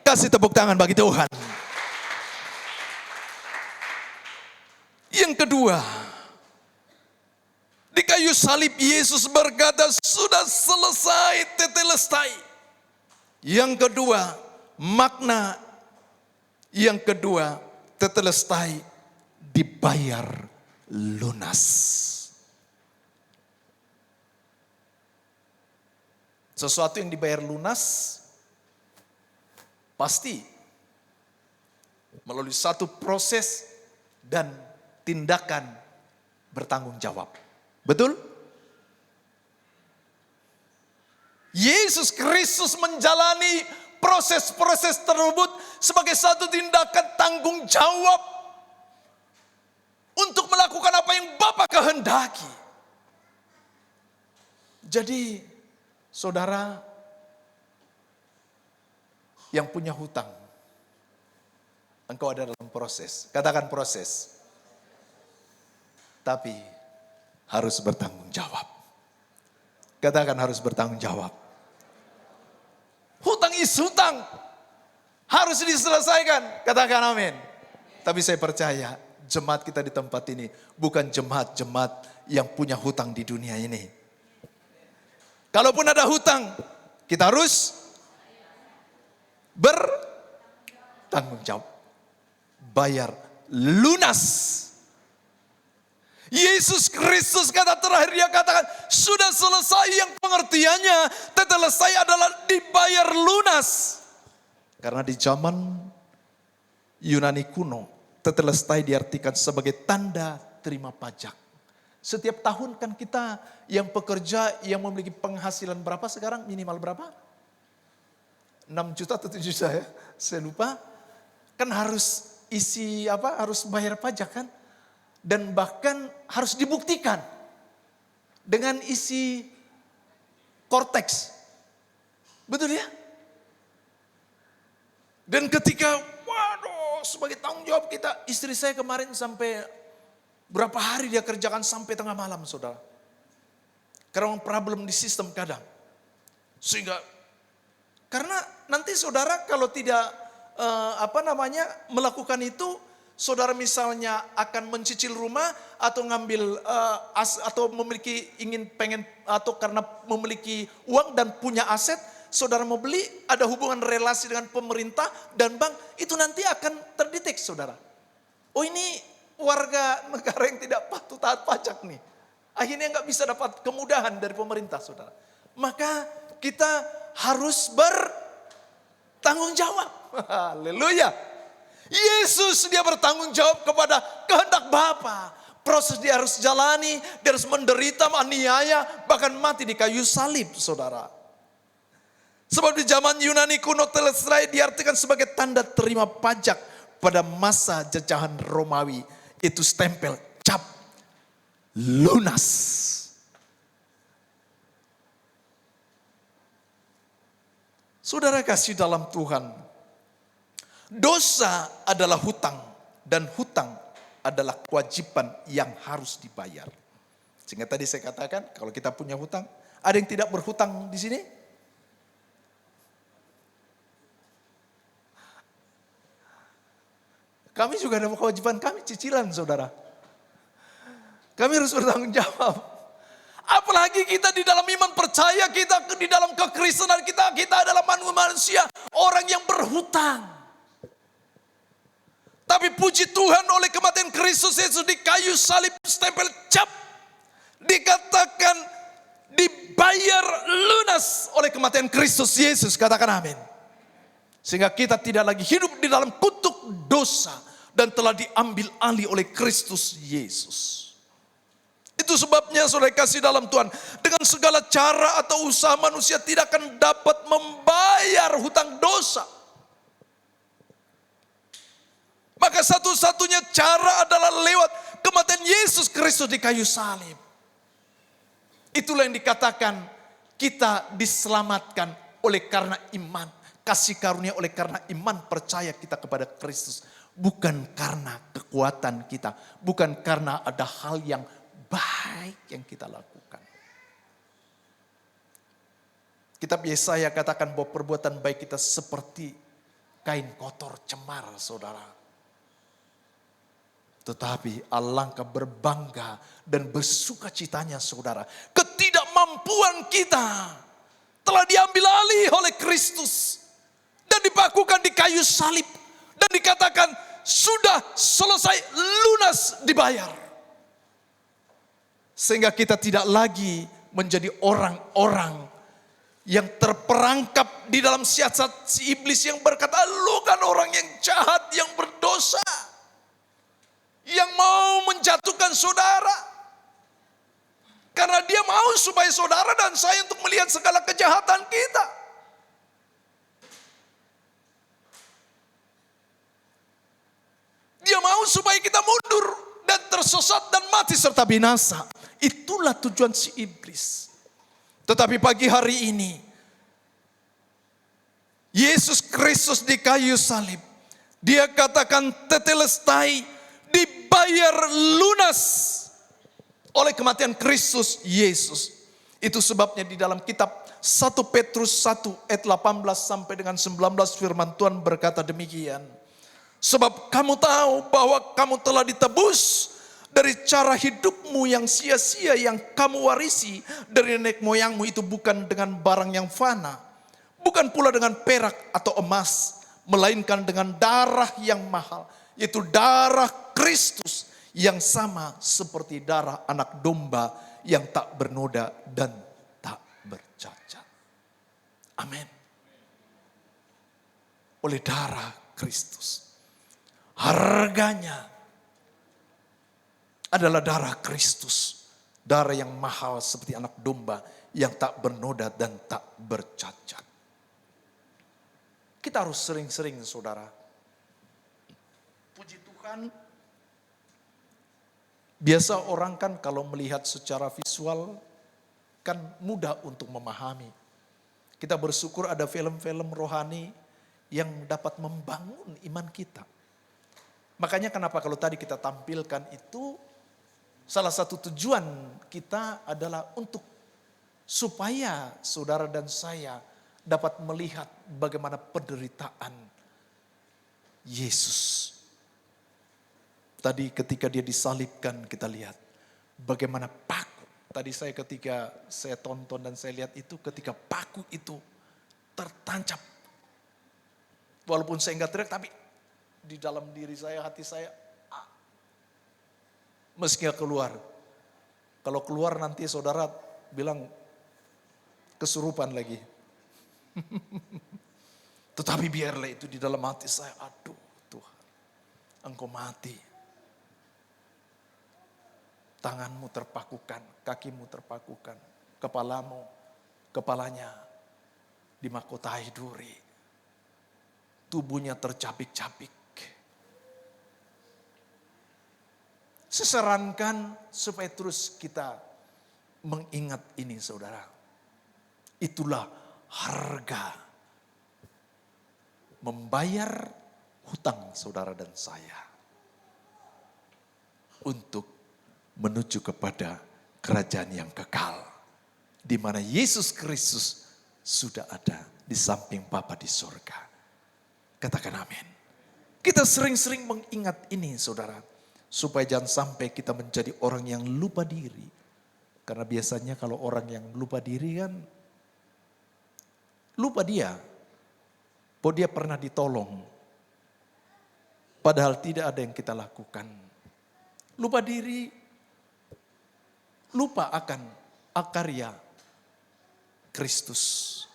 Kasih tepuk tangan bagi Tuhan. Yang kedua, di kayu salib Yesus berkata, sudah selesai, tetelestai. Yang kedua, makna yang kedua, tetelestai, dibayar lunas. Sesuatu yang dibayar lunas pasti melalui satu proses dan tindakan bertanggung jawab. Betul? Yesus Kristus menjalani proses-proses tersebut sebagai satu tindakan tanggung jawab. melakukan apa yang Bapa kehendaki. Jadi saudara yang punya hutang, engkau ada dalam proses. Katakan proses. Tapi harus bertanggung jawab. Katakan harus bertanggung jawab. Hutang is hutang. Harus diselesaikan. Katakan amin. Tapi saya percaya jemaat kita di tempat ini bukan jemaat-jemaat yang punya hutang di dunia ini. Kalaupun ada hutang, kita harus bertanggung jawab. Bayar lunas. Yesus Kristus kata terakhir dia katakan, sudah selesai, yang pengertiannya tetelestai adalah dibayar lunas. Karena di zaman Yunani kuno, tetelestai diartikan sebagai tanda terima pajak. Setiap tahun kan kita yang pekerja yang memiliki penghasilan berapa sekarang, minimal berapa? 6 juta atau 7 juta ya, saya lupa. Kan harus isi harus bayar pajak kan. Dan bahkan harus dibuktikan dengan isi korteks. Betul ya? Dan ketika, sebagai tanggung jawab kita, istri saya kemarin sampai berapa hari dia kerjakan sampai tengah malam, saudara. Karena problem di sistem kadang. Sehingga, karena nanti saudara kalau tidak melakukan itu, saudara misalnya akan mencicil rumah atau ngambil atau pengen atau karena memiliki uang dan punya aset, saudara mau beli, ada hubungan relasi dengan pemerintah dan bank, itu nanti akan terdetek, saudara. Oh, ini warga negara yang tidak patuh taat pajak nih. Akhirnya nggak bisa dapat kemudahan dari pemerintah, saudara. Maka kita harus bertanggung jawab. Haleluya. Yesus dia bertanggung jawab kepada kehendak Bapa. Proses dia harus jalani, dia harus menderita, aniaya, bahkan mati di kayu salib, saudara. Sebab di zaman Yunani kuno tetelestai diartikan sebagai tanda terima pajak pada masa jajahan Romawi. Itu stempel, cap, lunas. Saudara kasih dalam Tuhan, dosa adalah hutang dan hutang adalah kewajiban yang harus dibayar. Sehingga tadi saya katakan kalau kita punya hutang, ada yang tidak berhutang di sini? Kami juga ada kewajiban, kami cicilan, saudara. Kami harus bertanggung jawab. Apalagi kita di dalam iman percaya, kita di dalam kekristenan kita adalah manusia, orang yang berhutang. Tapi puji Tuhan oleh kematian Kristus Yesus di kayu salib stempel cap, dikatakan dibayar lunas oleh kematian Kristus Yesus. Katakan amin. Sehingga kita tidak lagi hidup di dalam kutuk dosa dan telah diambil alih oleh Kristus Yesus. Itu sebabnya saudara kasih dalam Tuhan, dengan segala cara atau usaha manusia tidak akan dapat membayar hutang dosa. Maka satu-satunya cara adalah lewat kematian Yesus Kristus di kayu salib. Itulah yang dikatakan kita diselamatkan oleh karena iman. Kasih karunia oleh karena iman percaya kita kepada Kristus. Bukan karena kekuatan kita. Bukan karena ada hal yang baik yang kita lakukan. Kitab Yesaya katakan bahwa perbuatan baik kita seperti kain kotor cemar, saudara. Tetapi alangkah berbangga dan bersukacitanya, saudara, ketidakmampuan kita telah diambil alih oleh Kristus dan dipakukan di kayu salib dan dikatakan sudah selesai, lunas, dibayar. Sehingga kita tidak lagi menjadi orang-orang yang terperangkap di dalam siasat si iblis yang berkata, lu kan orang yang jahat, yang berdosa, yang mau menjatuhkan saudara. Karena dia mau supaya saudara dan saya untuk melihat segala kejahatan kita. Dia mau supaya kita mundur dan tersesat dan mati serta binasa. Itulah tujuan si iblis. Tetapi pagi hari ini, Yesus Kristus di kayu salib, dia katakan tetelestai, dibayar lunas oleh kematian Kristus Yesus. Itu sebabnya di dalam kitab 1 Petrus 1 ayat 18 sampai dengan 19 firman Tuhan berkata demikian. Sebab kamu tahu bahwa kamu telah ditebus dari cara hidupmu yang sia-sia yang kamu warisi dari nenek moyangmu, itu bukan dengan barang yang fana, bukan pula dengan perak atau emas, melainkan dengan darah yang mahal, yaitu darah Kristus yang sama seperti darah anak domba yang tak bernoda dan tak bercacat. Amin. Oleh darah Kristus. Harganya adalah darah Kristus. Darah yang mahal seperti anak domba yang tak bernoda dan tak bercacat. Kita harus sering-sering, saudara. Puji Tuhan. Biasa orang kan kalau melihat secara visual kan mudah untuk memahami. Kita bersyukur ada film-film rohani yang dapat membangun iman kita. Makanya kenapa kalau tadi kita tampilkan itu, salah satu tujuan kita adalah untuk supaya saudara dan saya dapat melihat bagaimana penderitaan Yesus. Tadi ketika dia disalibkan kita lihat bagaimana paku. Tadi ketika saya tonton dan saya lihat itu, ketika paku itu tertancap. Walaupun saya enggak teriak, tapi di dalam diri saya, hati saya, meski keluar. Kalau keluar nanti saudara bilang kesurupan lagi. Tetapi biarlah itu di dalam hati saya, aduh Tuhan, Engkau mati. Tanganmu terpakukan, kakimu terpakukan, kepalanya dimahkotai duri. Tubuhnya tercapik-capik. Saya sarankan supaya terus kita mengingat ini, saudara. Itulah harga membayar hutang saudara dan saya untuk menuju kepada kerajaan yang kekal, di mana Yesus Kristus sudah ada di samping Bapa di surga. Katakan amin. Kita sering-sering mengingat ini, saudara, supaya jangan sampai kita menjadi orang yang lupa diri. Karena biasanya kalau orang yang lupa diri kan, lupa dia, bahwa dia pernah ditolong. Padahal tidak ada yang kita lakukan. Lupa diri, lupa akan karya Kristus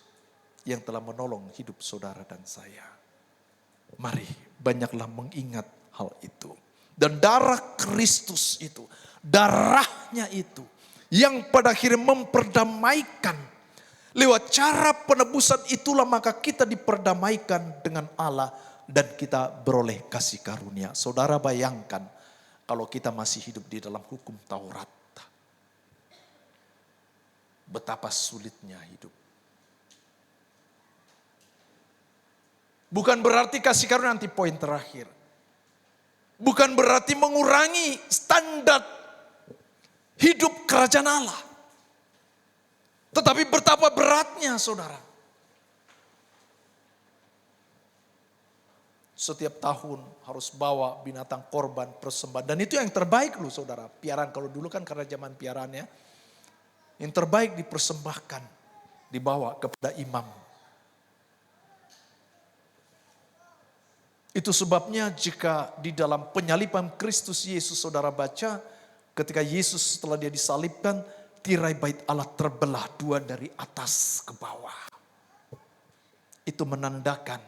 yang telah menolong hidup saudara dan saya. Mari banyaklah mengingat hal itu. Dan darah Kristus itu, darahnya itu yang pada akhirnya memperdamaikan. Lewat cara penebusan itulah maka kita diperdamaikan dengan Allah dan kita beroleh kasih karunia. Saudara bayangkan kalau kita masih hidup di dalam hukum Taurat. Betapa sulitnya hidup. Bukan berarti kasih karunia nanti poin terakhir. Bukan berarti mengurangi standar hidup kerajaan Allah. Tetapi betapa beratnya, saudara. Setiap tahun harus bawa binatang korban persembahan. Dan itu yang terbaik loh, saudara. Piaraan, kalau dulu kan karena zaman piaraannya. Yang terbaik dipersembahkan, dibawa kepada imam. Itu sebabnya jika di dalam penyaliban Kristus Yesus saudara baca, ketika Yesus setelah dia disalibkan, tirai bait Allah terbelah dua dari atas ke bawah. Itu menandakan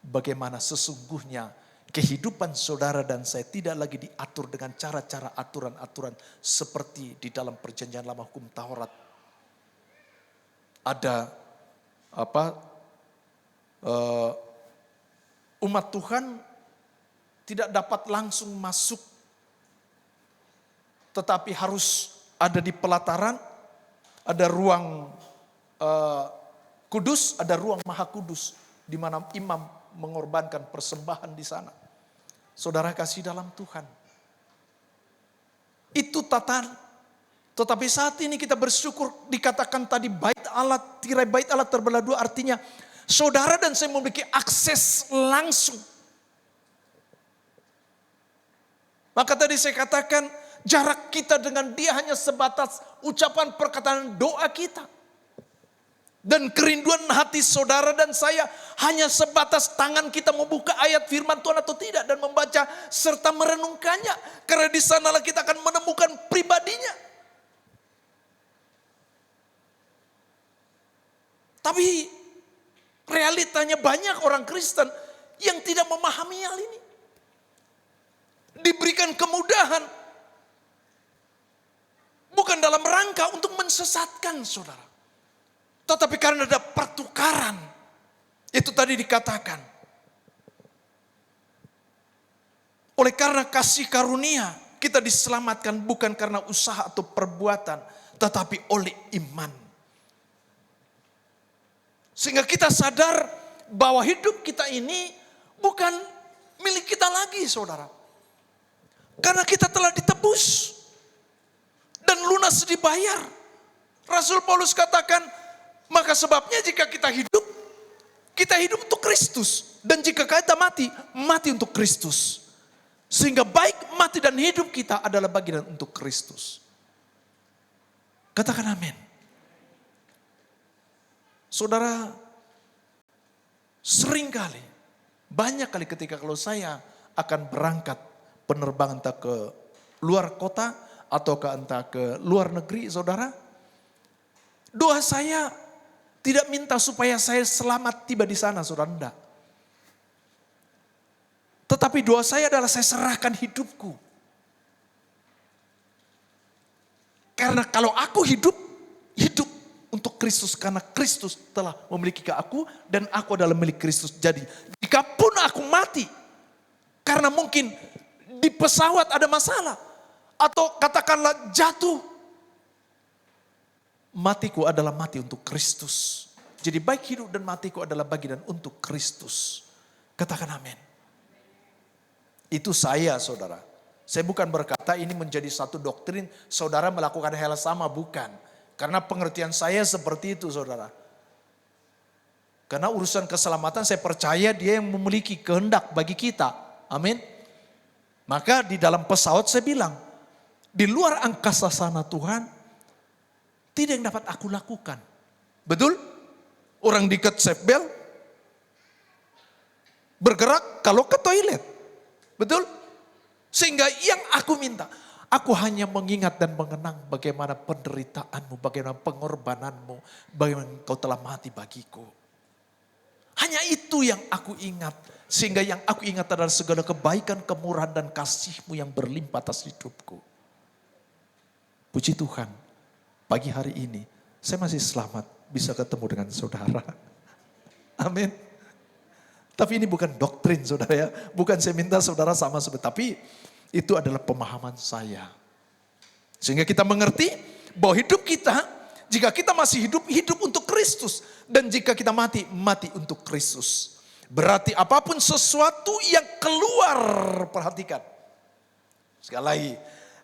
bagaimana sesungguhnya kehidupan saudara dan saya tidak lagi diatur dengan cara-cara aturan-aturan seperti di dalam perjanjian lama hukum Taurat. Ada umat Tuhan tidak dapat langsung masuk tetapi harus ada di pelataran, ada ruang kudus, ada ruang maha kudus, di mana imam mengorbankan persembahan di sana. Saudara kasih dalam Tuhan, itu tatanan. Tetapi saat ini kita bersyukur, dikatakan tadi bait Allah, tirai bait Allah terbelah dua, artinya saudara dan saya memiliki akses langsung. Maka tadi saya katakan jarak kita dengan dia hanya sebatas ucapan perkataan doa kita. Dan kerinduan hati saudara dan saya hanya sebatas tangan kita membuka ayat firman Tuhan atau tidak dan membaca serta merenungkannya. Karena di sanalah kita akan menemukan pribadinya. Tapi realitanya banyak orang Kristen yang tidak memahami hal ini. Diberikan kemudahan bukan dalam rangka untuk mensesatkan saudara. Tetapi karena ada pertukaran. Itu tadi dikatakan. Oleh karena kasih karunia kita diselamatkan bukan karena usaha atau perbuatan. Tetapi oleh iman. Sehingga kita sadar bahwa hidup kita ini bukan milik kita lagi saudara. Karena kita telah ditebus. Dan lunas dibayar. Rasul Paulus katakan, maka sebabnya jika kita hidup untuk Kristus. Dan jika kita mati, mati untuk Kristus. Sehingga baik mati dan hidup kita adalah bagian untuk Kristus. Katakan amin. Saudara, seringkali, banyak kali ketika kalau saya akan berangkat penerbangan entah ke luar kota atau entah ke luar negeri, saudara, doa saya tidak minta supaya saya selamat tiba di sana, saudara, enggak. Tetapi doa saya adalah saya serahkan hidupku. Karena kalau aku hidup untuk Kristus. Karena Kristus telah memiliki ke aku dan aku adalah milik Kristus. Jadi jika pun aku mati, karena mungkin di pesawat ada masalah. Atau katakanlah jatuh. Matiku adalah mati untuk Kristus. Jadi baik hidup dan matiku adalah bagian untuk Kristus. Katakan amin. Itu saya saudara. Saya bukan berkata ini menjadi satu doktrin saudara melakukan hal sama, bukan. Karena pengertian saya seperti itu saudara. Karena urusan keselamatan saya percaya dia yang memiliki kehendak bagi kita. Amin. Maka di dalam pesawat saya bilang, di luar angkasa sana Tuhan, tidak yang dapat aku lakukan. Betul? Orang diikat seatbelt, bergerak kalau ke toilet. Betul? Sehingga yang aku minta, aku hanya mengingat dan mengenang bagaimana penderitaanmu, bagaimana pengorbananmu, bagaimana engkau telah mati bagiku. Hanya itu yang aku ingat. Sehingga yang aku ingat adalah segala kebaikan, kemurahan dan kasihmu yang berlimpah atas hidupku. Puji Tuhan. Pagi hari ini saya masih selamat bisa ketemu dengan saudara. Amin. Tapi ini bukan doktrin saudara ya. Bukan saya minta saudara sama seperti. Tapi itu adalah pemahaman saya. Sehingga kita mengerti bahwa hidup kita, jika kita masih hidup untuk Kristus. Dan jika kita mati, mati untuk Kristus. Berarti apapun sesuatu yang keluar, perhatikan. Sekali lagi.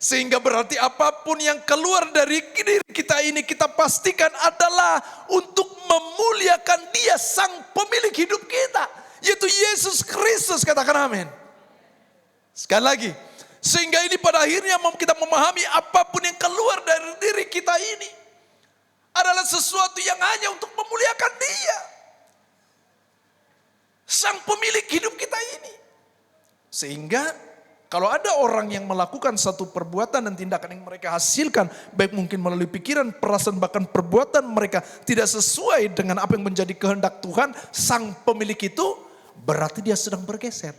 Sehingga berarti apapun yang keluar dari diri kita ini kita pastikan adalah untuk memuliakan Dia sang pemilik hidup kita. Yaitu Yesus Kristus, katakan amin. Sekali lagi. Sehingga ini pada akhirnya kita memahami apapun yang keluar dari diri kita ini adalah sesuatu yang hanya untuk memuliakan Dia. Sang pemilik hidup kita ini. Sehingga kalau ada orang yang melakukan satu perbuatan dan tindakan yang mereka hasilkan, baik mungkin melalui pikiran, perasaan, bahkan perbuatan mereka tidak sesuai dengan apa yang menjadi kehendak Tuhan, sang pemilik itu, berarti dia sedang bergeser.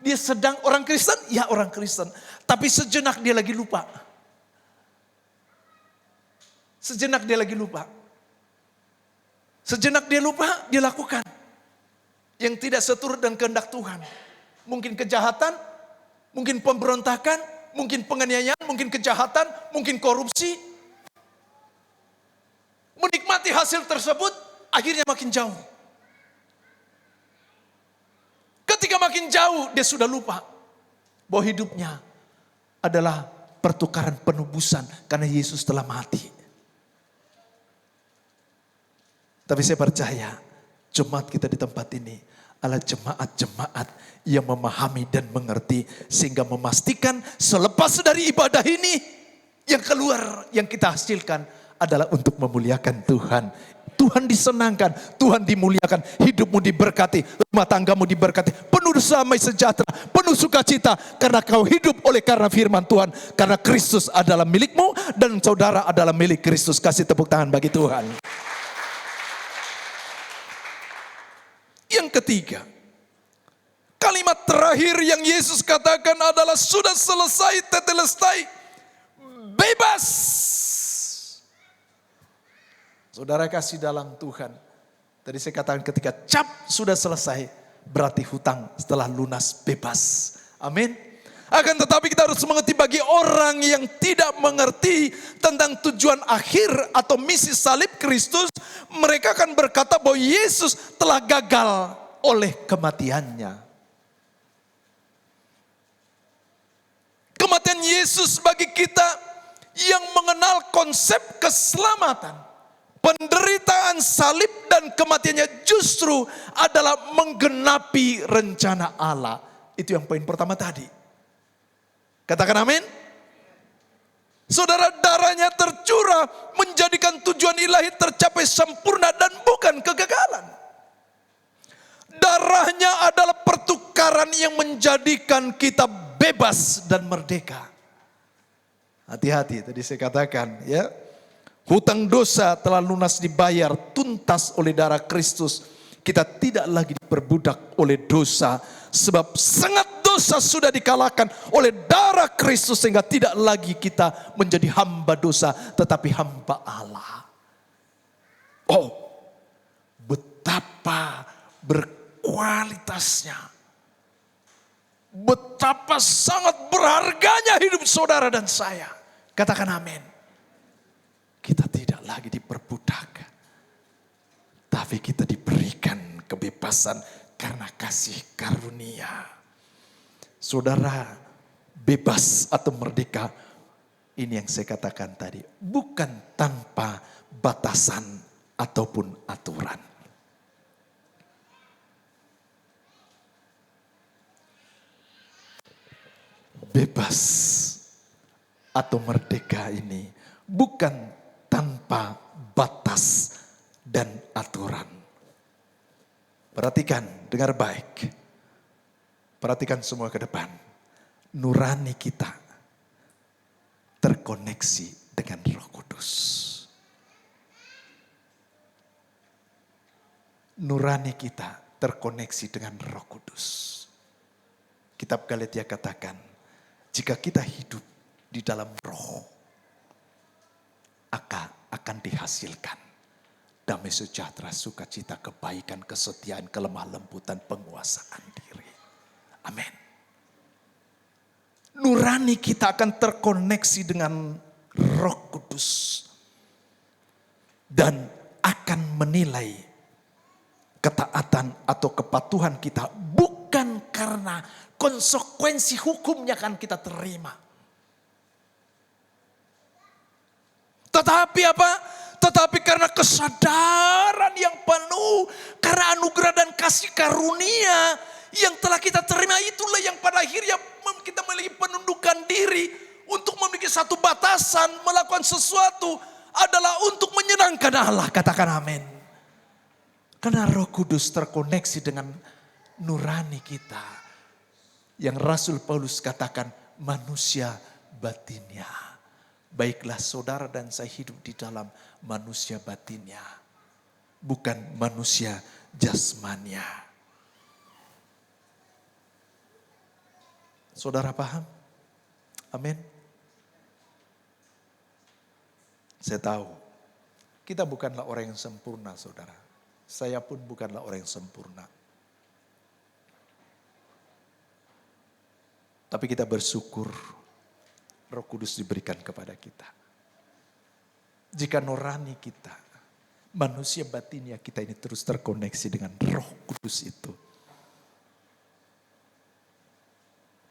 Dia sedang orang Kristen, ya orang Kristen. Tapi sejenak dia lagi lupa. Sejenak dia lagi lupa. Sejenak dia lupa, dia lakukan. Yang tidak seturut dan kehendak Tuhan. Mungkin kejahatan, mungkin pemberontakan, mungkin penganiayaan, mungkin kejahatan, mungkin korupsi. Menikmati hasil tersebut, akhirnya makin jauh. Ketika makin jauh, dia sudah lupa bahwa hidupnya adalah pertukaran penebusan karena Yesus telah mati. Tapi saya percaya jemaat kita di tempat ini adalah jemaat-jemaat yang memahami dan mengerti sehingga memastikan selepas dari ibadah ini yang keluar, yang kita hasilkan adalah untuk memuliakan Tuhan. Tuhan disenangkan, Tuhan dimuliakan, hidupmu diberkati, rumah tanggamu diberkati, penuh damai sejahtera, penuh sukacita karena kau hidup oleh karena firman Tuhan, karena Kristus adalah milikmu dan saudara adalah milik Kristus. Kasih tepuk tangan bagi Tuhan. Yang ketiga, kalimat terakhir yang Yesus katakan adalah sudah selesai, tetelestai, bebas. Saudara kasih dalam Tuhan, tadi saya katakan ketika cap sudah selesai, berarti hutang setelah lunas bebas. Amin. Akan tetapi kita harus mengerti bagi orang yang tidak mengerti tentang tujuan akhir atau misi salib Kristus, mereka akan berkata bahwa Yesus telah gagal oleh kematiannya. Kematian Yesus bagi kita yang mengenal konsep keselamatan, penderitaan salib dan kematiannya justru adalah menggenapi rencana Allah. Itu yang poin pertama tadi. Katakan amin. Saudara, darahnya tercurah menjadikan tujuan ilahi tercapai sempurna dan bukan kegagalan. Darahnya adalah pertukaran yang menjadikan kita bebas dan merdeka. Hati-hati, tadi saya katakan ya. Hutang dosa telah lunas dibayar tuntas oleh darah Kristus. Kita tidak lagi diperbudak oleh dosa. Sebab sengat dosa sudah dikalahkan oleh darah Kristus. Sehingga tidak lagi kita menjadi hamba dosa. Tetapi hamba Allah. Oh, betapa berkualitasnya. Betapa sangat berharganya hidup saudara dan saya. Katakan amin. Kita tidak lagi diperbudak, tapi kita diberikan kebebasan karena kasih karunia. Saudara, bebas atau merdeka, ini yang saya katakan tadi, bukan tanpa batasan ataupun aturan. Bebas atau merdeka ini bukan tanpa batas dan aturan. Perhatikan, dengar baik. Perhatikan semua ke depan. Nurani kita terkoneksi dengan Roh Kudus. Nurani kita terkoneksi dengan Roh Kudus. Kitab Galatia katakan, jika kita hidup di dalam Roh, akan dihasilkan damai sejahtera, sukacita, kebaikan, kesetiaan, kelemah lembutan, penguasaan diri. Amin. Nurani kita akan terkoneksi dengan Roh Kudus dan akan menilai ketaatan atau kepatuhan kita bukan karena konsekuensi hukumnya akan kita terima. Tetapi apa? Tetapi karena kesadaran yang penuh, karena anugerah dan kasih karunia yang telah kita terima, itulah yang pada akhirnya kita memiliki penundukan diri untuk memiliki satu batasan, melakukan sesuatu adalah untuk menyenangkan Allah. Katakan amin. Karena Roh Kudus terkoneksi dengan nurani kita. Yang Rasul Paulus katakan manusia batinnya. Baiklah saudara dan saya hidup di dalam manusia batinnya. Bukan manusia jasmania. Saudara paham? Amin. Saya tahu. Kita bukanlah orang yang sempurna saudara. Saya pun bukanlah orang yang sempurna. Tapi kita bersyukur Roh Kudus diberikan kepada kita. Jika nurani kita, manusia batinnya kita ini terus terkoneksi dengan Roh Kudus itu,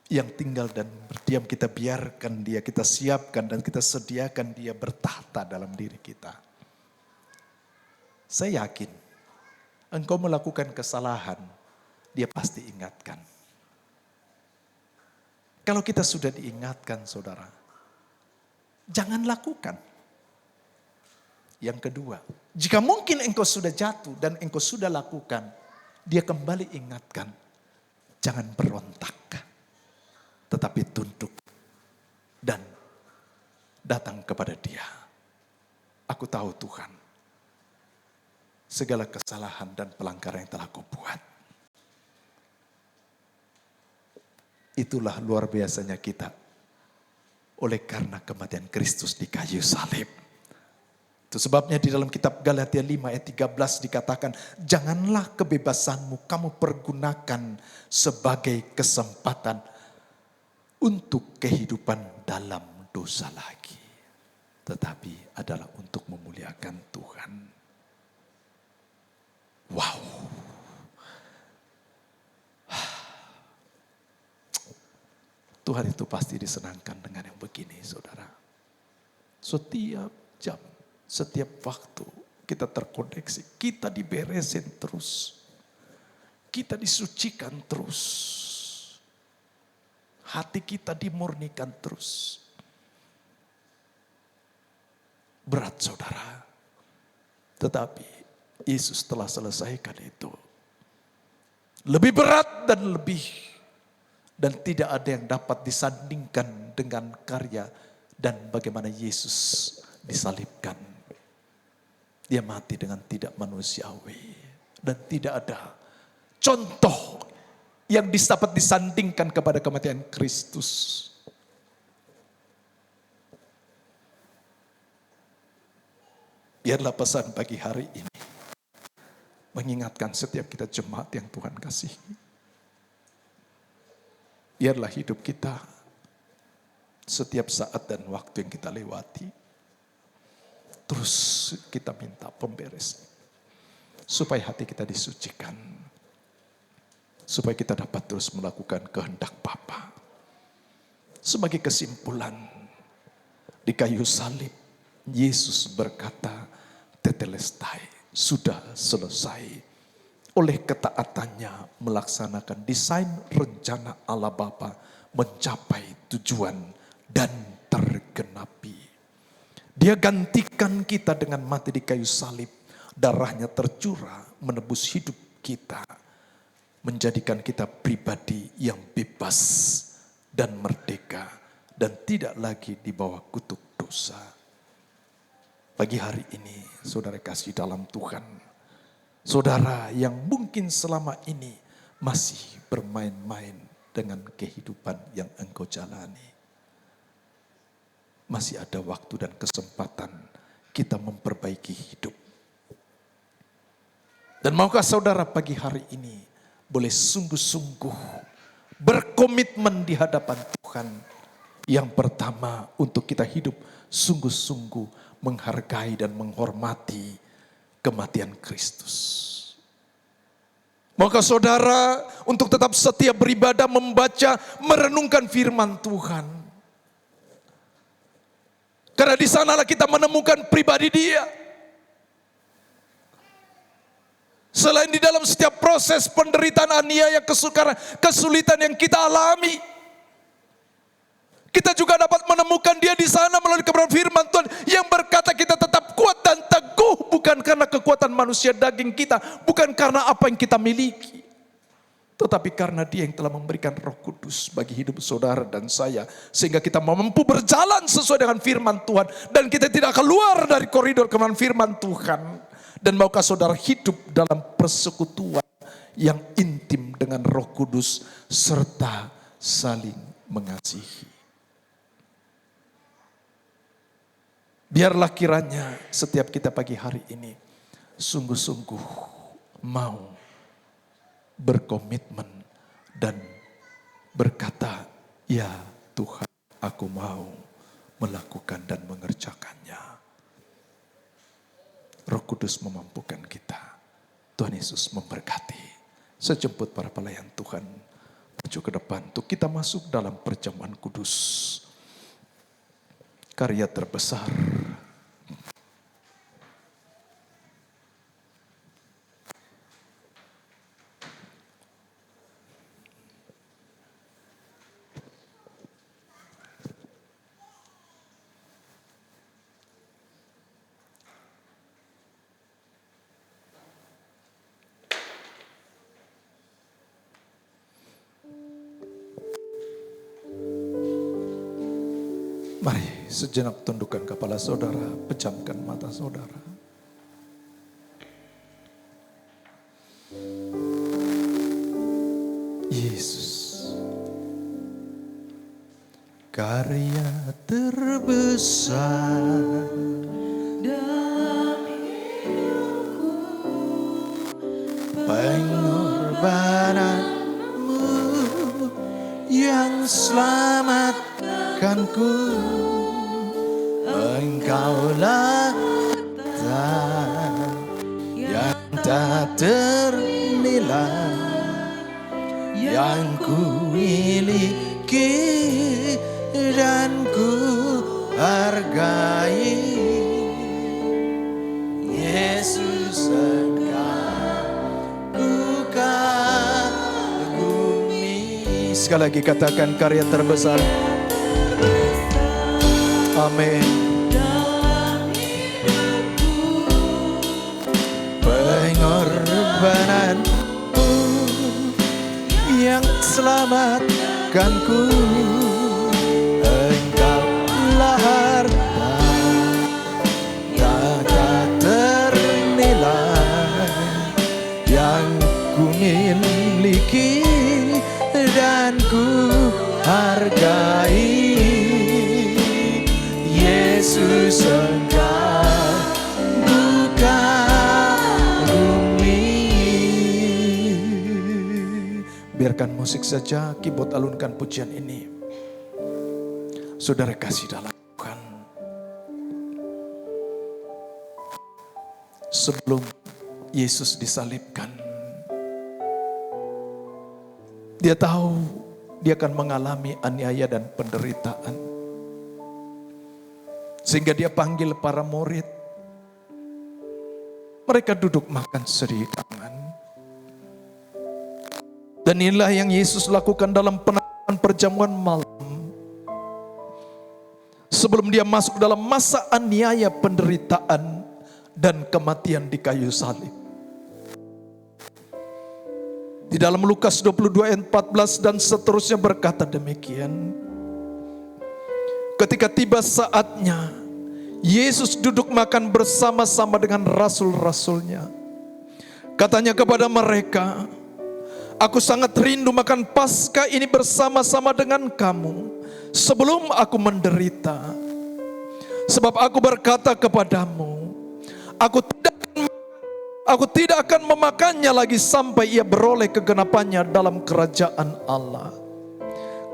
yang tinggal dan berdiam, kita biarkan dia, kita siapkan dan kita sediakan dia bertahta dalam diri kita. Saya yakin engkau melakukan kesalahan, dia pasti ingatkan. Kalau kita sudah diingatkan, saudara, jangan lakukan. Yang kedua, jika mungkin engkau sudah jatuh dan engkau sudah lakukan, dia kembali ingatkan, jangan berontak, tetapi tunduk dan datang kepada dia. Aku tahu Tuhan, segala kesalahan dan pelanggaran yang telah kau buat. Itulah luar biasanya kita. Oleh karena kematian Kristus di kayu salib. Itu sebabnya di dalam kitab Galatia 5 ayat 13 dikatakan, janganlah kebebasanmu kamu pergunakan sebagai kesempatan untuk kehidupan dalam dosa lagi. Tetapi adalah untuk memuliakan Tuhan. Wow. Tuhan itu pasti disenangkan dengan yang begini, saudara. Setiap jam, setiap waktu kita terkoneksi, kita diberesin terus. Kita disucikan terus. Hati kita dimurnikan terus. Berat, saudara. Tetapi Yesus telah selesaikan itu. Lebih berat dan tidak ada yang dapat disandingkan dengan karya dan bagaimana Yesus disalibkan. Dia mati dengan tidak manusiawi. Dan tidak ada contoh yang dapat disandingkan kepada kematian Kristus. Biarlah pesan pagi hari ini mengingatkan setiap kita jemaat yang Tuhan kasihi. Biarlah hidup kita setiap saat dan waktu yang kita lewati, terus kita minta pemberes. Supaya hati kita disucikan. Supaya kita dapat terus melakukan kehendak Bapa. Sebagai kesimpulan, di kayu salib, Yesus berkata, tetelestai, sudah selesai. Oleh ketaatannya melaksanakan desain rencana Allah Bapa mencapai tujuan dan tergenapi. Dia gantikan kita dengan mati di kayu salib. Darahnya tercurah menebus hidup kita. Menjadikan kita pribadi yang bebas dan merdeka. Dan tidak lagi di bawah kutuk dosa. Pagi hari ini saudara kasih dalam Tuhan. Saudara yang mungkin selama ini masih bermain-main dengan kehidupan yang engkau jalani. Masih ada waktu dan kesempatan kita memperbaiki hidup. Dan maukah saudara pagi hari ini boleh sungguh-sungguh berkomitmen di hadapan Tuhan. Yang pertama untuk kita hidup sungguh-sungguh menghargai dan menghormati kematian Kristus. Maka saudara untuk tetap setia beribadah, membaca, merenungkan firman Tuhan. Karena di sanalah kita menemukan pribadi Dia. Selain di dalam setiap proses penderitaan, aniaya, kesulitan yang kita alami, kita juga dapat menemukan Dia di sana melalui kebenaran firman Tuhan yang berkata kita tetap kuat dan teguh bukan karena kekuatan manusia daging kita, bukan karena apa yang kita miliki, tetapi karena Dia yang telah memberikan Roh Kudus bagi hidup saudara dan saya, sehingga kita mampu berjalan sesuai dengan firman Tuhan dan kita tidak keluar dari koridor kebenaran firman Tuhan. Dan maukah saudara hidup dalam persekutuan yang intim dengan Roh Kudus serta saling mengasihi. Biarlah kiranya setiap kita pagi hari ini sungguh-sungguh mau berkomitmen dan berkata, ya Tuhan aku mau melakukan dan mengerjakannya. Roh Kudus memampukan kita. Tuhan Yesus memberkati. Saya jemput para pelayan Tuhan maju ke depan untuk kita masuk dalam perjamuan kudus. Karya terbesar Mari sejenak tundukkan kepala saudara, pejamkan mata saudara. Yesus, karya terbesar dalam hidupku, pengorbananmu yang selamatkanku. Engkaulah yang tak ternilai, yang ku miliki dan ku hargai. Yesus, Engkau ku kagumi. Sekali lagi katakan, karya terbesar. Amin. Pengorbananmu yang selamatkanku. Engkaulah harta yang tak ternilai, yang ku miliki dan ku hargai. Yesus, Engkau bukan bumi. Biarkan musik saja, keyboard alunkan pujian ini. Saudara kasih dalam Tuhan. Sebelum Yesus disalibkan, dia tahu dia akan mengalami aniaya dan penderitaan. Sehingga dia panggil para murid. Mereka duduk makan sehidangan. Dan inilah yang Yesus lakukan dalam penampilan perjamuan malam. Sebelum dia masuk dalam masa aniaya, penderitaan, dan kematian di kayu salib. Di dalam Lukas 22 ayat 14 dan seterusnya berkata demikian. Ketika tiba saatnya, Yesus duduk makan bersama-sama dengan rasul-rasulnya. Katanya kepada mereka, aku sangat rindu makan Paskah ini bersama-sama dengan kamu sebelum aku menderita. Sebab aku berkata kepadamu, aku tidak akan memakannya lagi sampai ia beroleh kegenapannya dalam kerajaan Allah.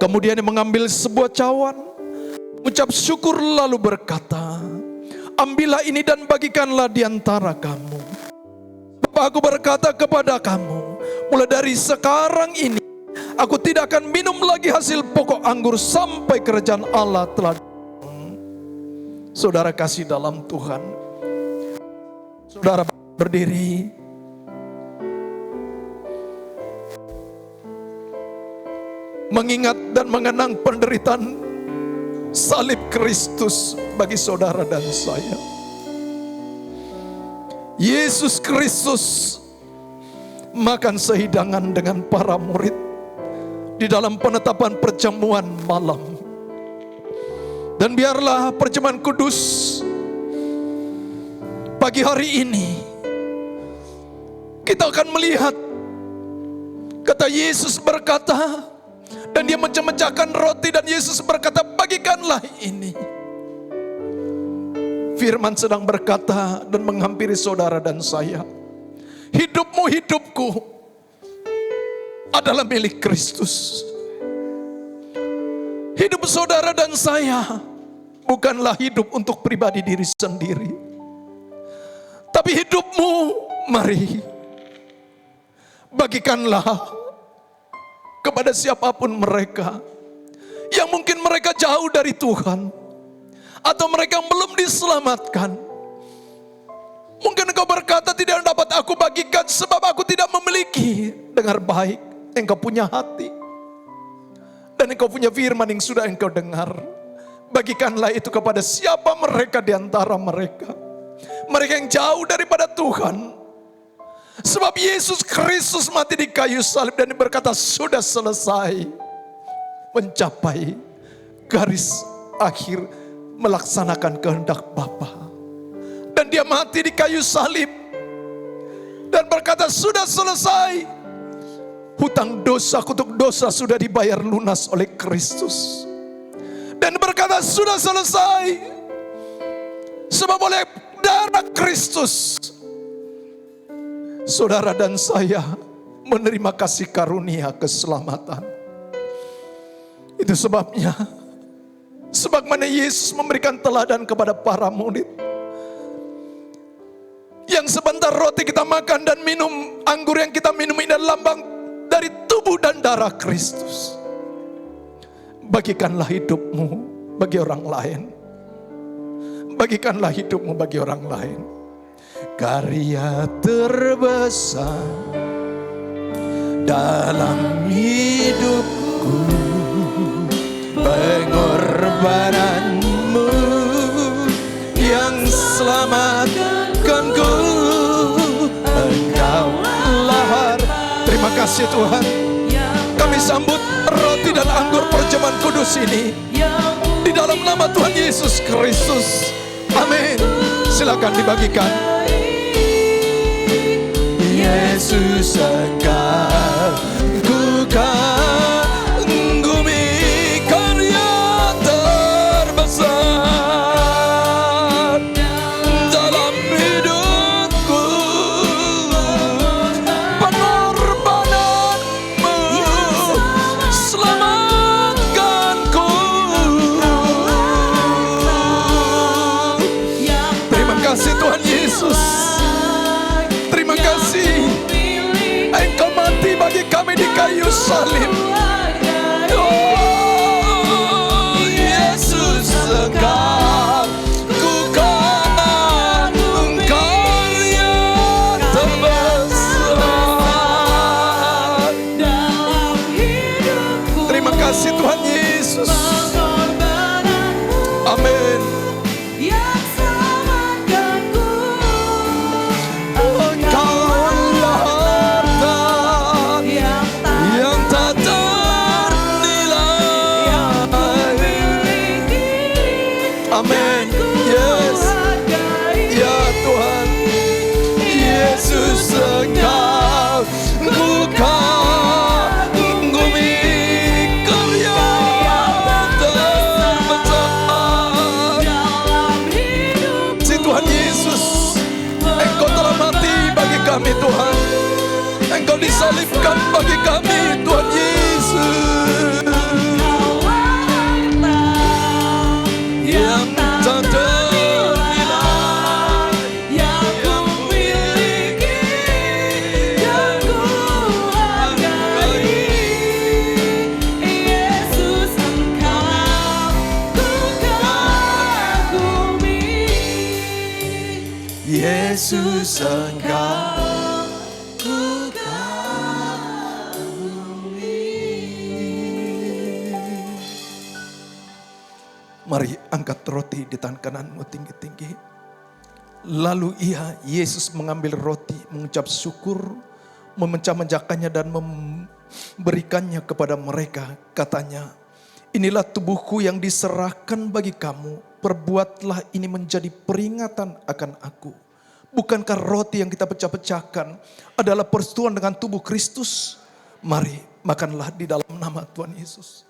Kemudian dia mengambil sebuah cawan, ucap syukur lalu berkata, ambillah ini dan bagikanlah di antara kamu. Bapak, aku berkata kepada kamu, mulai dari sekarang ini, aku tidak akan minum lagi hasil pokok anggur sampai kerajaan Allah telah datang. Saudara kasih dalam Tuhan, saudara berdiri. Mengingat dan mengenang penderitaan salib Kristus bagi saudara dan saya. Yesus Kristus makan sehidangan dengan para murid di dalam penetapan perjamuan malam. Dan biarlah perjamuan kudus pagi hari ini kita akan melihat, kata Yesus berkata, dan dia memecahkan roti dan Yesus berkata, bagikanlah ini. Firman sedang berkata dan menghampiri saudara dan saya. Hidupmu, hidupku adalah milik Kristus. Hidup saudara dan saya bukanlah hidup untuk pribadi diri sendiri, tapi hidupmu mari bagikanlah kepada siapapun mereka yang mungkin mereka jauh dari Tuhan, atau mereka yang belum diselamatkan. Mungkin engkau berkata, tidak dapat aku bagikan sebab aku tidak memiliki. Dengar baik, engkau punya hati dan engkau punya firman yang sudah engkau dengar. Bagikanlah itu kepada siapa mereka di antara mereka, mereka yang jauh daripada Tuhan. Sebab Yesus Kristus mati di kayu salib dan berkata sudah selesai, mencapai garis akhir, melaksanakan kehendak Bapa. Dan dia mati di kayu salib dan berkata sudah selesai. Hutang dosa kutuk dosa sudah dibayar lunas oleh Kristus. Dan berkata sudah selesai. Sebab oleh darah Kristus, saudara dan saya menerima kasih karunia keselamatan. Itu sebabnya, sebagaimana Yesus memberikan teladan kepada para murid, yang sebentar roti kita makan dan minum, anggur yang kita minum ini adalah lambang dari tubuh dan darah Kristus. Bagikanlah hidupmu bagi orang lain. Bagikanlah hidupmu bagi orang lain. Karya terbesar dalam hidupku, pengorbananmu yang selamatkanku. Engkau lahir. Terima kasih Tuhan. Kami sambut roti dan anggur perjamuan kudus ini di dalam nama Tuhan Yesus Kristus. Amin. Silakan dibagikan. Yesus engkau ku kagumi, karya terbesar dalam hidupku, pengorbananmu selamatkanku. Terima kasih Tuhan Yesus. Terima kasih Engkau mati bagi kami di kayu salib. Oh Yesus engkau ku kagumi, karya terbesar dalam hidupku. Terima kasih Tuhan Yesus. Amin. Amin. Yes. Ya Tuhan. Yesus engkau ku kagumi, karya terbesar. Si Tuhan Yesus, Engkau telah mati bagi kami Tuhan. Engkau disalibkan bagi kami Tuhan Yesus. Yang tak ternilai, yang ku miliki, yang ku hargai. Yesus engkau ku kagumi. Yesus engkau ku kagumi. Mari angkat roti di tangan kananmu tinggi-tinggi. Lalu Yesus mengambil roti, mengucap syukur, memecah-mecahkannya dan memberikannya kepada mereka. Katanya, inilah tubuhku yang diserahkan bagi kamu. Perbuatlah ini menjadi peringatan akan aku. Bukankah roti yang kita pecah-pecahkan adalah persetujuan dengan tubuh Kristus? Mari makanlah di dalam nama Tuhan Yesus.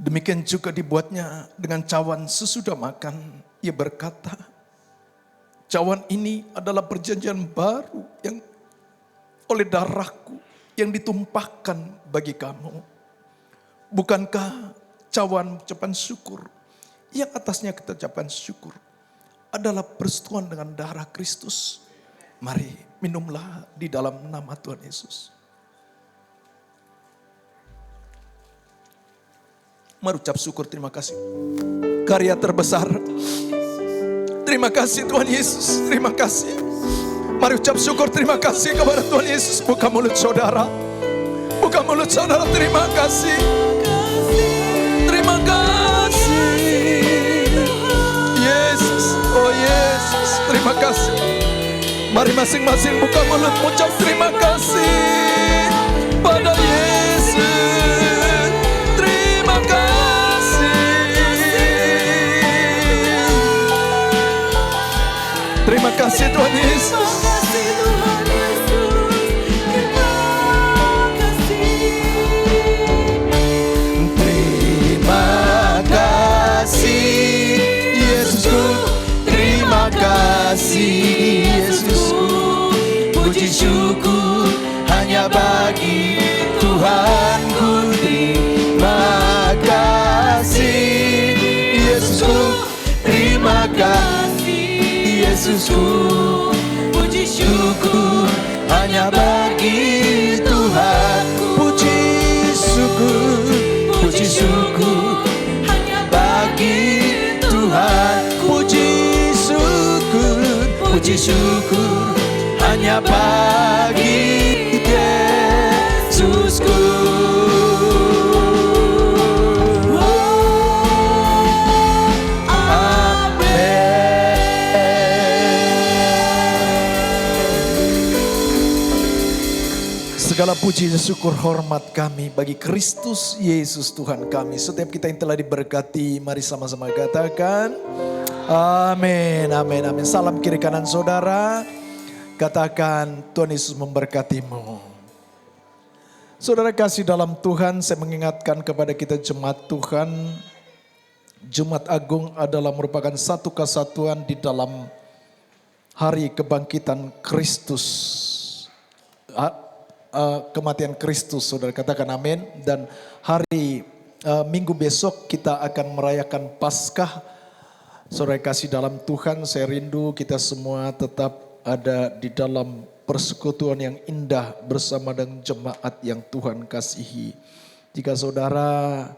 Demikian juga dibuatnya dengan cawan sesudah makan. Ia berkata, cawan ini adalah perjanjian baru yang oleh darahku yang ditumpahkan bagi kamu. Bukankah cawan ucapan syukur yang atasnya kita ucapan syukur adalah persetujuan dengan darah Kristus? Mari minumlah di dalam nama Tuhan Yesus. Mari ucap syukur, terima kasih. Karya terbesar. Terima kasih Tuhan Yesus, terima kasih. Mari ucap syukur, terima kasih kepada Tuhan Yesus. Buka mulut saudara. Buka mulut saudara, terima kasih. Terima kasih. Yesus, oh Yesus, terima kasih. Mari masing-masing buka mulut, ucap terima kasih pada Yesus. Terima kasih. Terima kasih Tuhan Yesus. Terima kasih Yesusku. Terima kasih Yesusku. Puji syukur hanya bagi Tuhanku. Terima kasih Yesusku. Terima kasih Yesusku. Puji syukur hanya bagi Tuhan. Puji syukur hanya bagi Tuhan. Puji syukur hanya bagi Yesusku. Segala puji dan syukur hormat kami bagi Kristus Yesus Tuhan kami. Setiap kita yang telah diberkati, mari sama-sama katakan amin, amin, amin. Salam kiri kanan saudara, katakan Tuhan Yesus memberkatimu. Saudara kasih dalam Tuhan, saya mengingatkan kepada kita jemaat Tuhan, Jumat Agung adalah merupakan satu kesatuan di dalam hari kebangkitan Kristus. Kematian Kristus, saudara katakan amin. Dan hari Minggu besok kita akan merayakan Paskah. Saudara kasih dalam Tuhan, saya rindu kita semua tetap ada di dalam persekutuan yang indah bersama dengan jemaat yang Tuhan kasihi. Jika saudara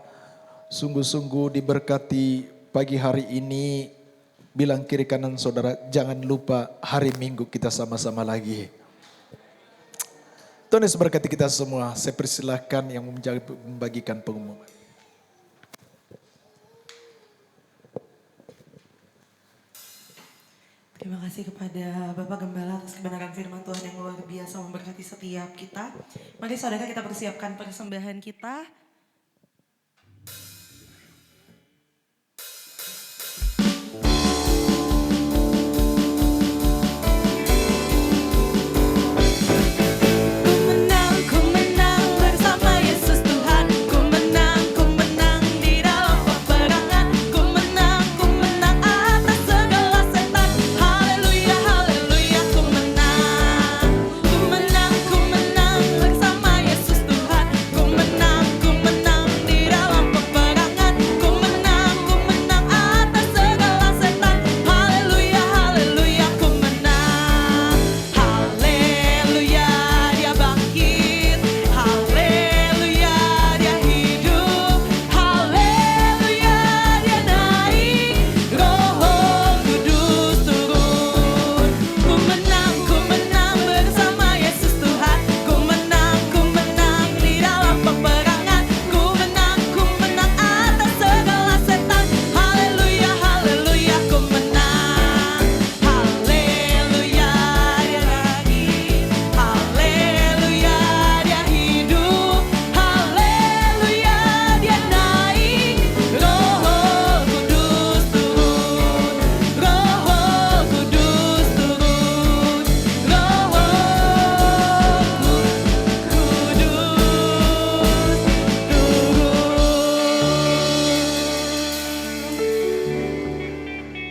sungguh-sungguh diberkati pagi hari ini, bilang kiri kanan saudara, jangan lupa hari Minggu kita sama-sama lagi. Tuhan Yesus berkati kita semua. Saya persilahkan yang membagikan pengumuman. Terima kasih kepada Bapak Gembala atas kebenaran firman Tuhan yang luar biasa memberkati setiap kita. Mari saudara kita persiapkan persembahan kita. Ku menang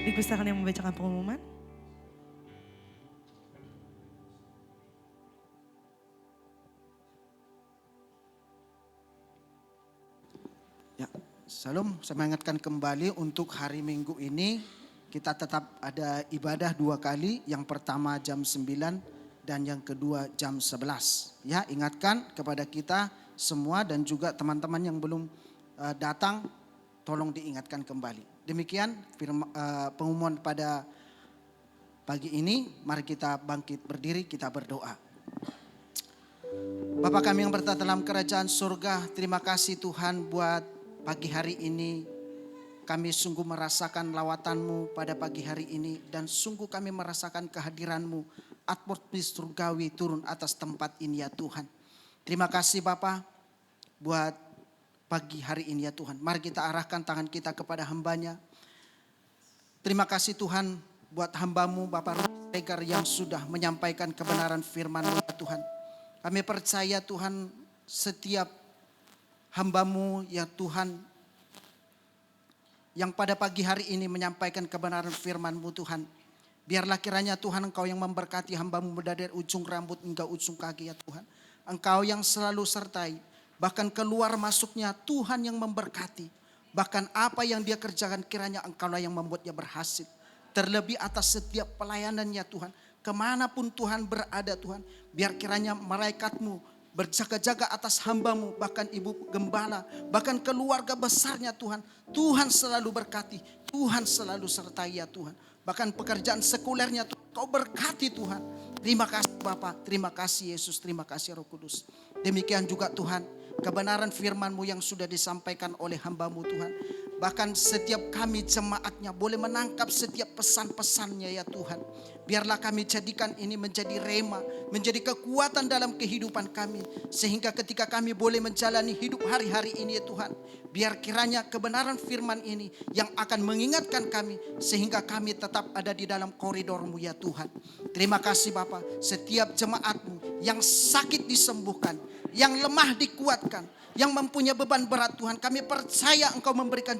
Dipersilakan yang membacakan pengumuman. Ya, Salam, saya mengingatkan kembali untuk hari Minggu ini kita tetap ada ibadah 2 kali. Yang pertama jam 9 dan yang kedua jam 11. Ya, ingatkan kepada kita semua dan juga teman-teman yang belum datang, tolong diingatkan kembali. Demikian pengumuman pada pagi ini. Mari kita bangkit berdiri, kita berdoa. Bapa kami yang berada dalam kerajaan surga, terima kasih Tuhan buat pagi hari ini. Kami sungguh merasakan lawatan-Mu pada pagi hari ini dan sungguh kami merasakan kehadiran-Mu, atmosfer surgawi turun atas tempat ini ya Tuhan. Terima kasih Bapa buat pagi hari ini ya Tuhan. Mari kita arahkan tangan kita kepada hamba-Nya. Terima kasih Tuhan buat hamba-Mu Bapak Regar yang sudah menyampaikan kebenaran firman-Mu ya Tuhan. Kami percaya Tuhan setiap hamba-Mu ya Tuhan yang pada pagi hari ini menyampaikan kebenaran firman-Mu Tuhan. Biarlah kiranya Tuhan Engkau yang memberkati hamba-Mu dari ujung rambut hingga ujung kaki ya Tuhan. Engkau yang selalu sertai. Bahkan keluar masuknya Tuhan yang memberkati. Bahkan apa yang dia kerjakan kiranya Engkaulah yang membuatnya berhasil. Terlebih atas setiap pelayanannya Tuhan. Kemanapun Tuhan berada Tuhan. Biar kiranya malaikat-Mu berjaga-jaga atas hamba-Mu. Bahkan ibu gembala. Bahkan keluarga besarnya Tuhan. Tuhan selalu berkati. Tuhan selalu sertai ya Tuhan. Bahkan pekerjaan sekulernya Tuhan. Kau berkati Tuhan. Terima kasih Bapak. Terima kasih Yesus. Terima kasih Roh Kudus. Demikian juga Tuhan. Kebenaran firman-Mu yang sudah disampaikan oleh hamba-Mu Tuhan. Bahkan setiap kami jemaatnya boleh menangkap setiap pesan-pesannya ya Tuhan. Biarlah kami jadikan ini menjadi rema, menjadi kekuatan dalam kehidupan kami. Sehingga ketika kami boleh menjalani hidup hari-hari ini ya Tuhan. Biar kiranya kebenaran firman ini yang akan mengingatkan kami. Sehingga kami tetap ada di dalam koridor-Mu ya Tuhan. Terima kasih Bapa. Setiap jemaat-Mu yang sakit disembuhkan, yang lemah dikuatkan, yang mempunyai beban berat Tuhan. Kami percaya Engkau memberikan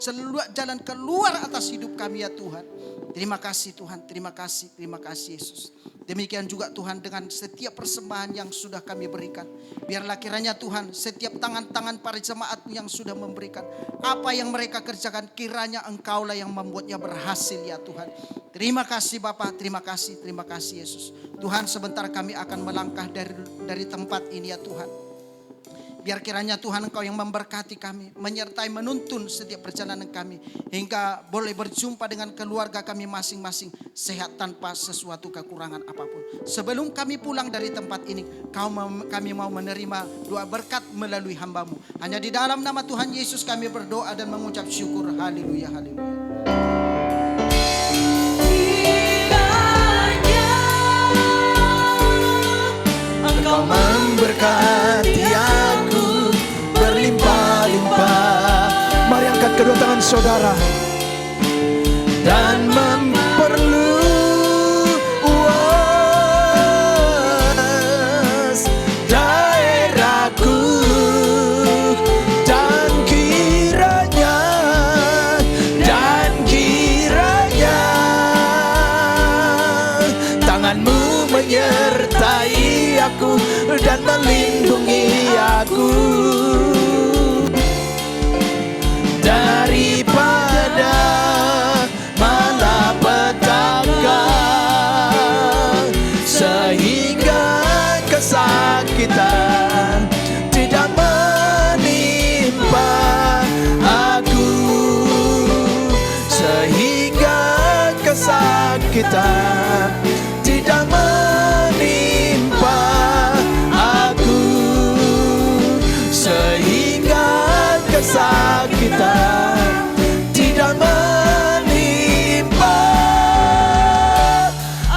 jalan keluar atas hidup kami ya Tuhan. Terima kasih Tuhan, terima kasih Yesus. Demikian juga Tuhan dengan setiap persembahan yang sudah kami berikan. Biarlah kiranya Tuhan setiap tangan-tangan para jemaat yang sudah memberikan. Apa yang mereka kerjakan kiranya Engkaulah yang membuatnya berhasil ya Tuhan. Terima kasih Bapa, terima kasih Yesus. Tuhan sebentar kami akan melangkah dari tempat ini ya Tuhan. Biar kiranya Tuhan Engkau yang memberkati kami, menyertai menuntun setiap perjalanan kami. Hingga boleh berjumpa dengan keluarga kami masing-masing, sehat tanpa sesuatu kekurangan apapun. Sebelum kami pulang dari tempat ini, kami mau menerima doa berkat melalui hamba-Mu. Hanya di dalam nama Tuhan Yesus kami berdoa dan mengucap syukur. Haleluya, haleluya. Engkau memberkati aku berlimpah-limpah. Mari angkat kedua tangan saudara dan memperluas daerahku, dan kiranya tangan-Mu menyertai aku dan melindungi aku daripada malapetaka, sehingga kesakitan tidak menimpa aku, sehingga kesakitan tidak menimpa aku, sehingga kesakitan tidak menimpa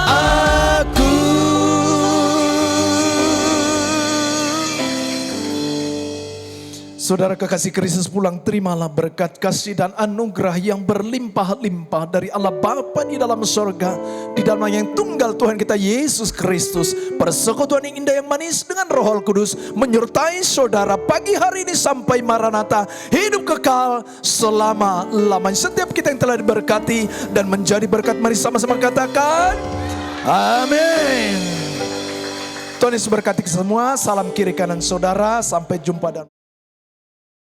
aku. Saudara kekasih Kristus, pulang terimalah berkat kasih dan anugerah yang berlimpah-limpah dari Allah Bapa di dalam sorga, di dalam yang tunggal Tuhan kita Yesus Kristus. Persekutuan yang indah yang manis dengan Roh Kudus menyertai saudara pagi hari ini sampai Maranatha, hidup kekal selama-lamanya. Setiap kita yang telah diberkati dan menjadi berkat, mari sama-sama katakan amin. Tuhan Yesus berkati semua. Salam kiri kanan saudara. Sampai jumpa dan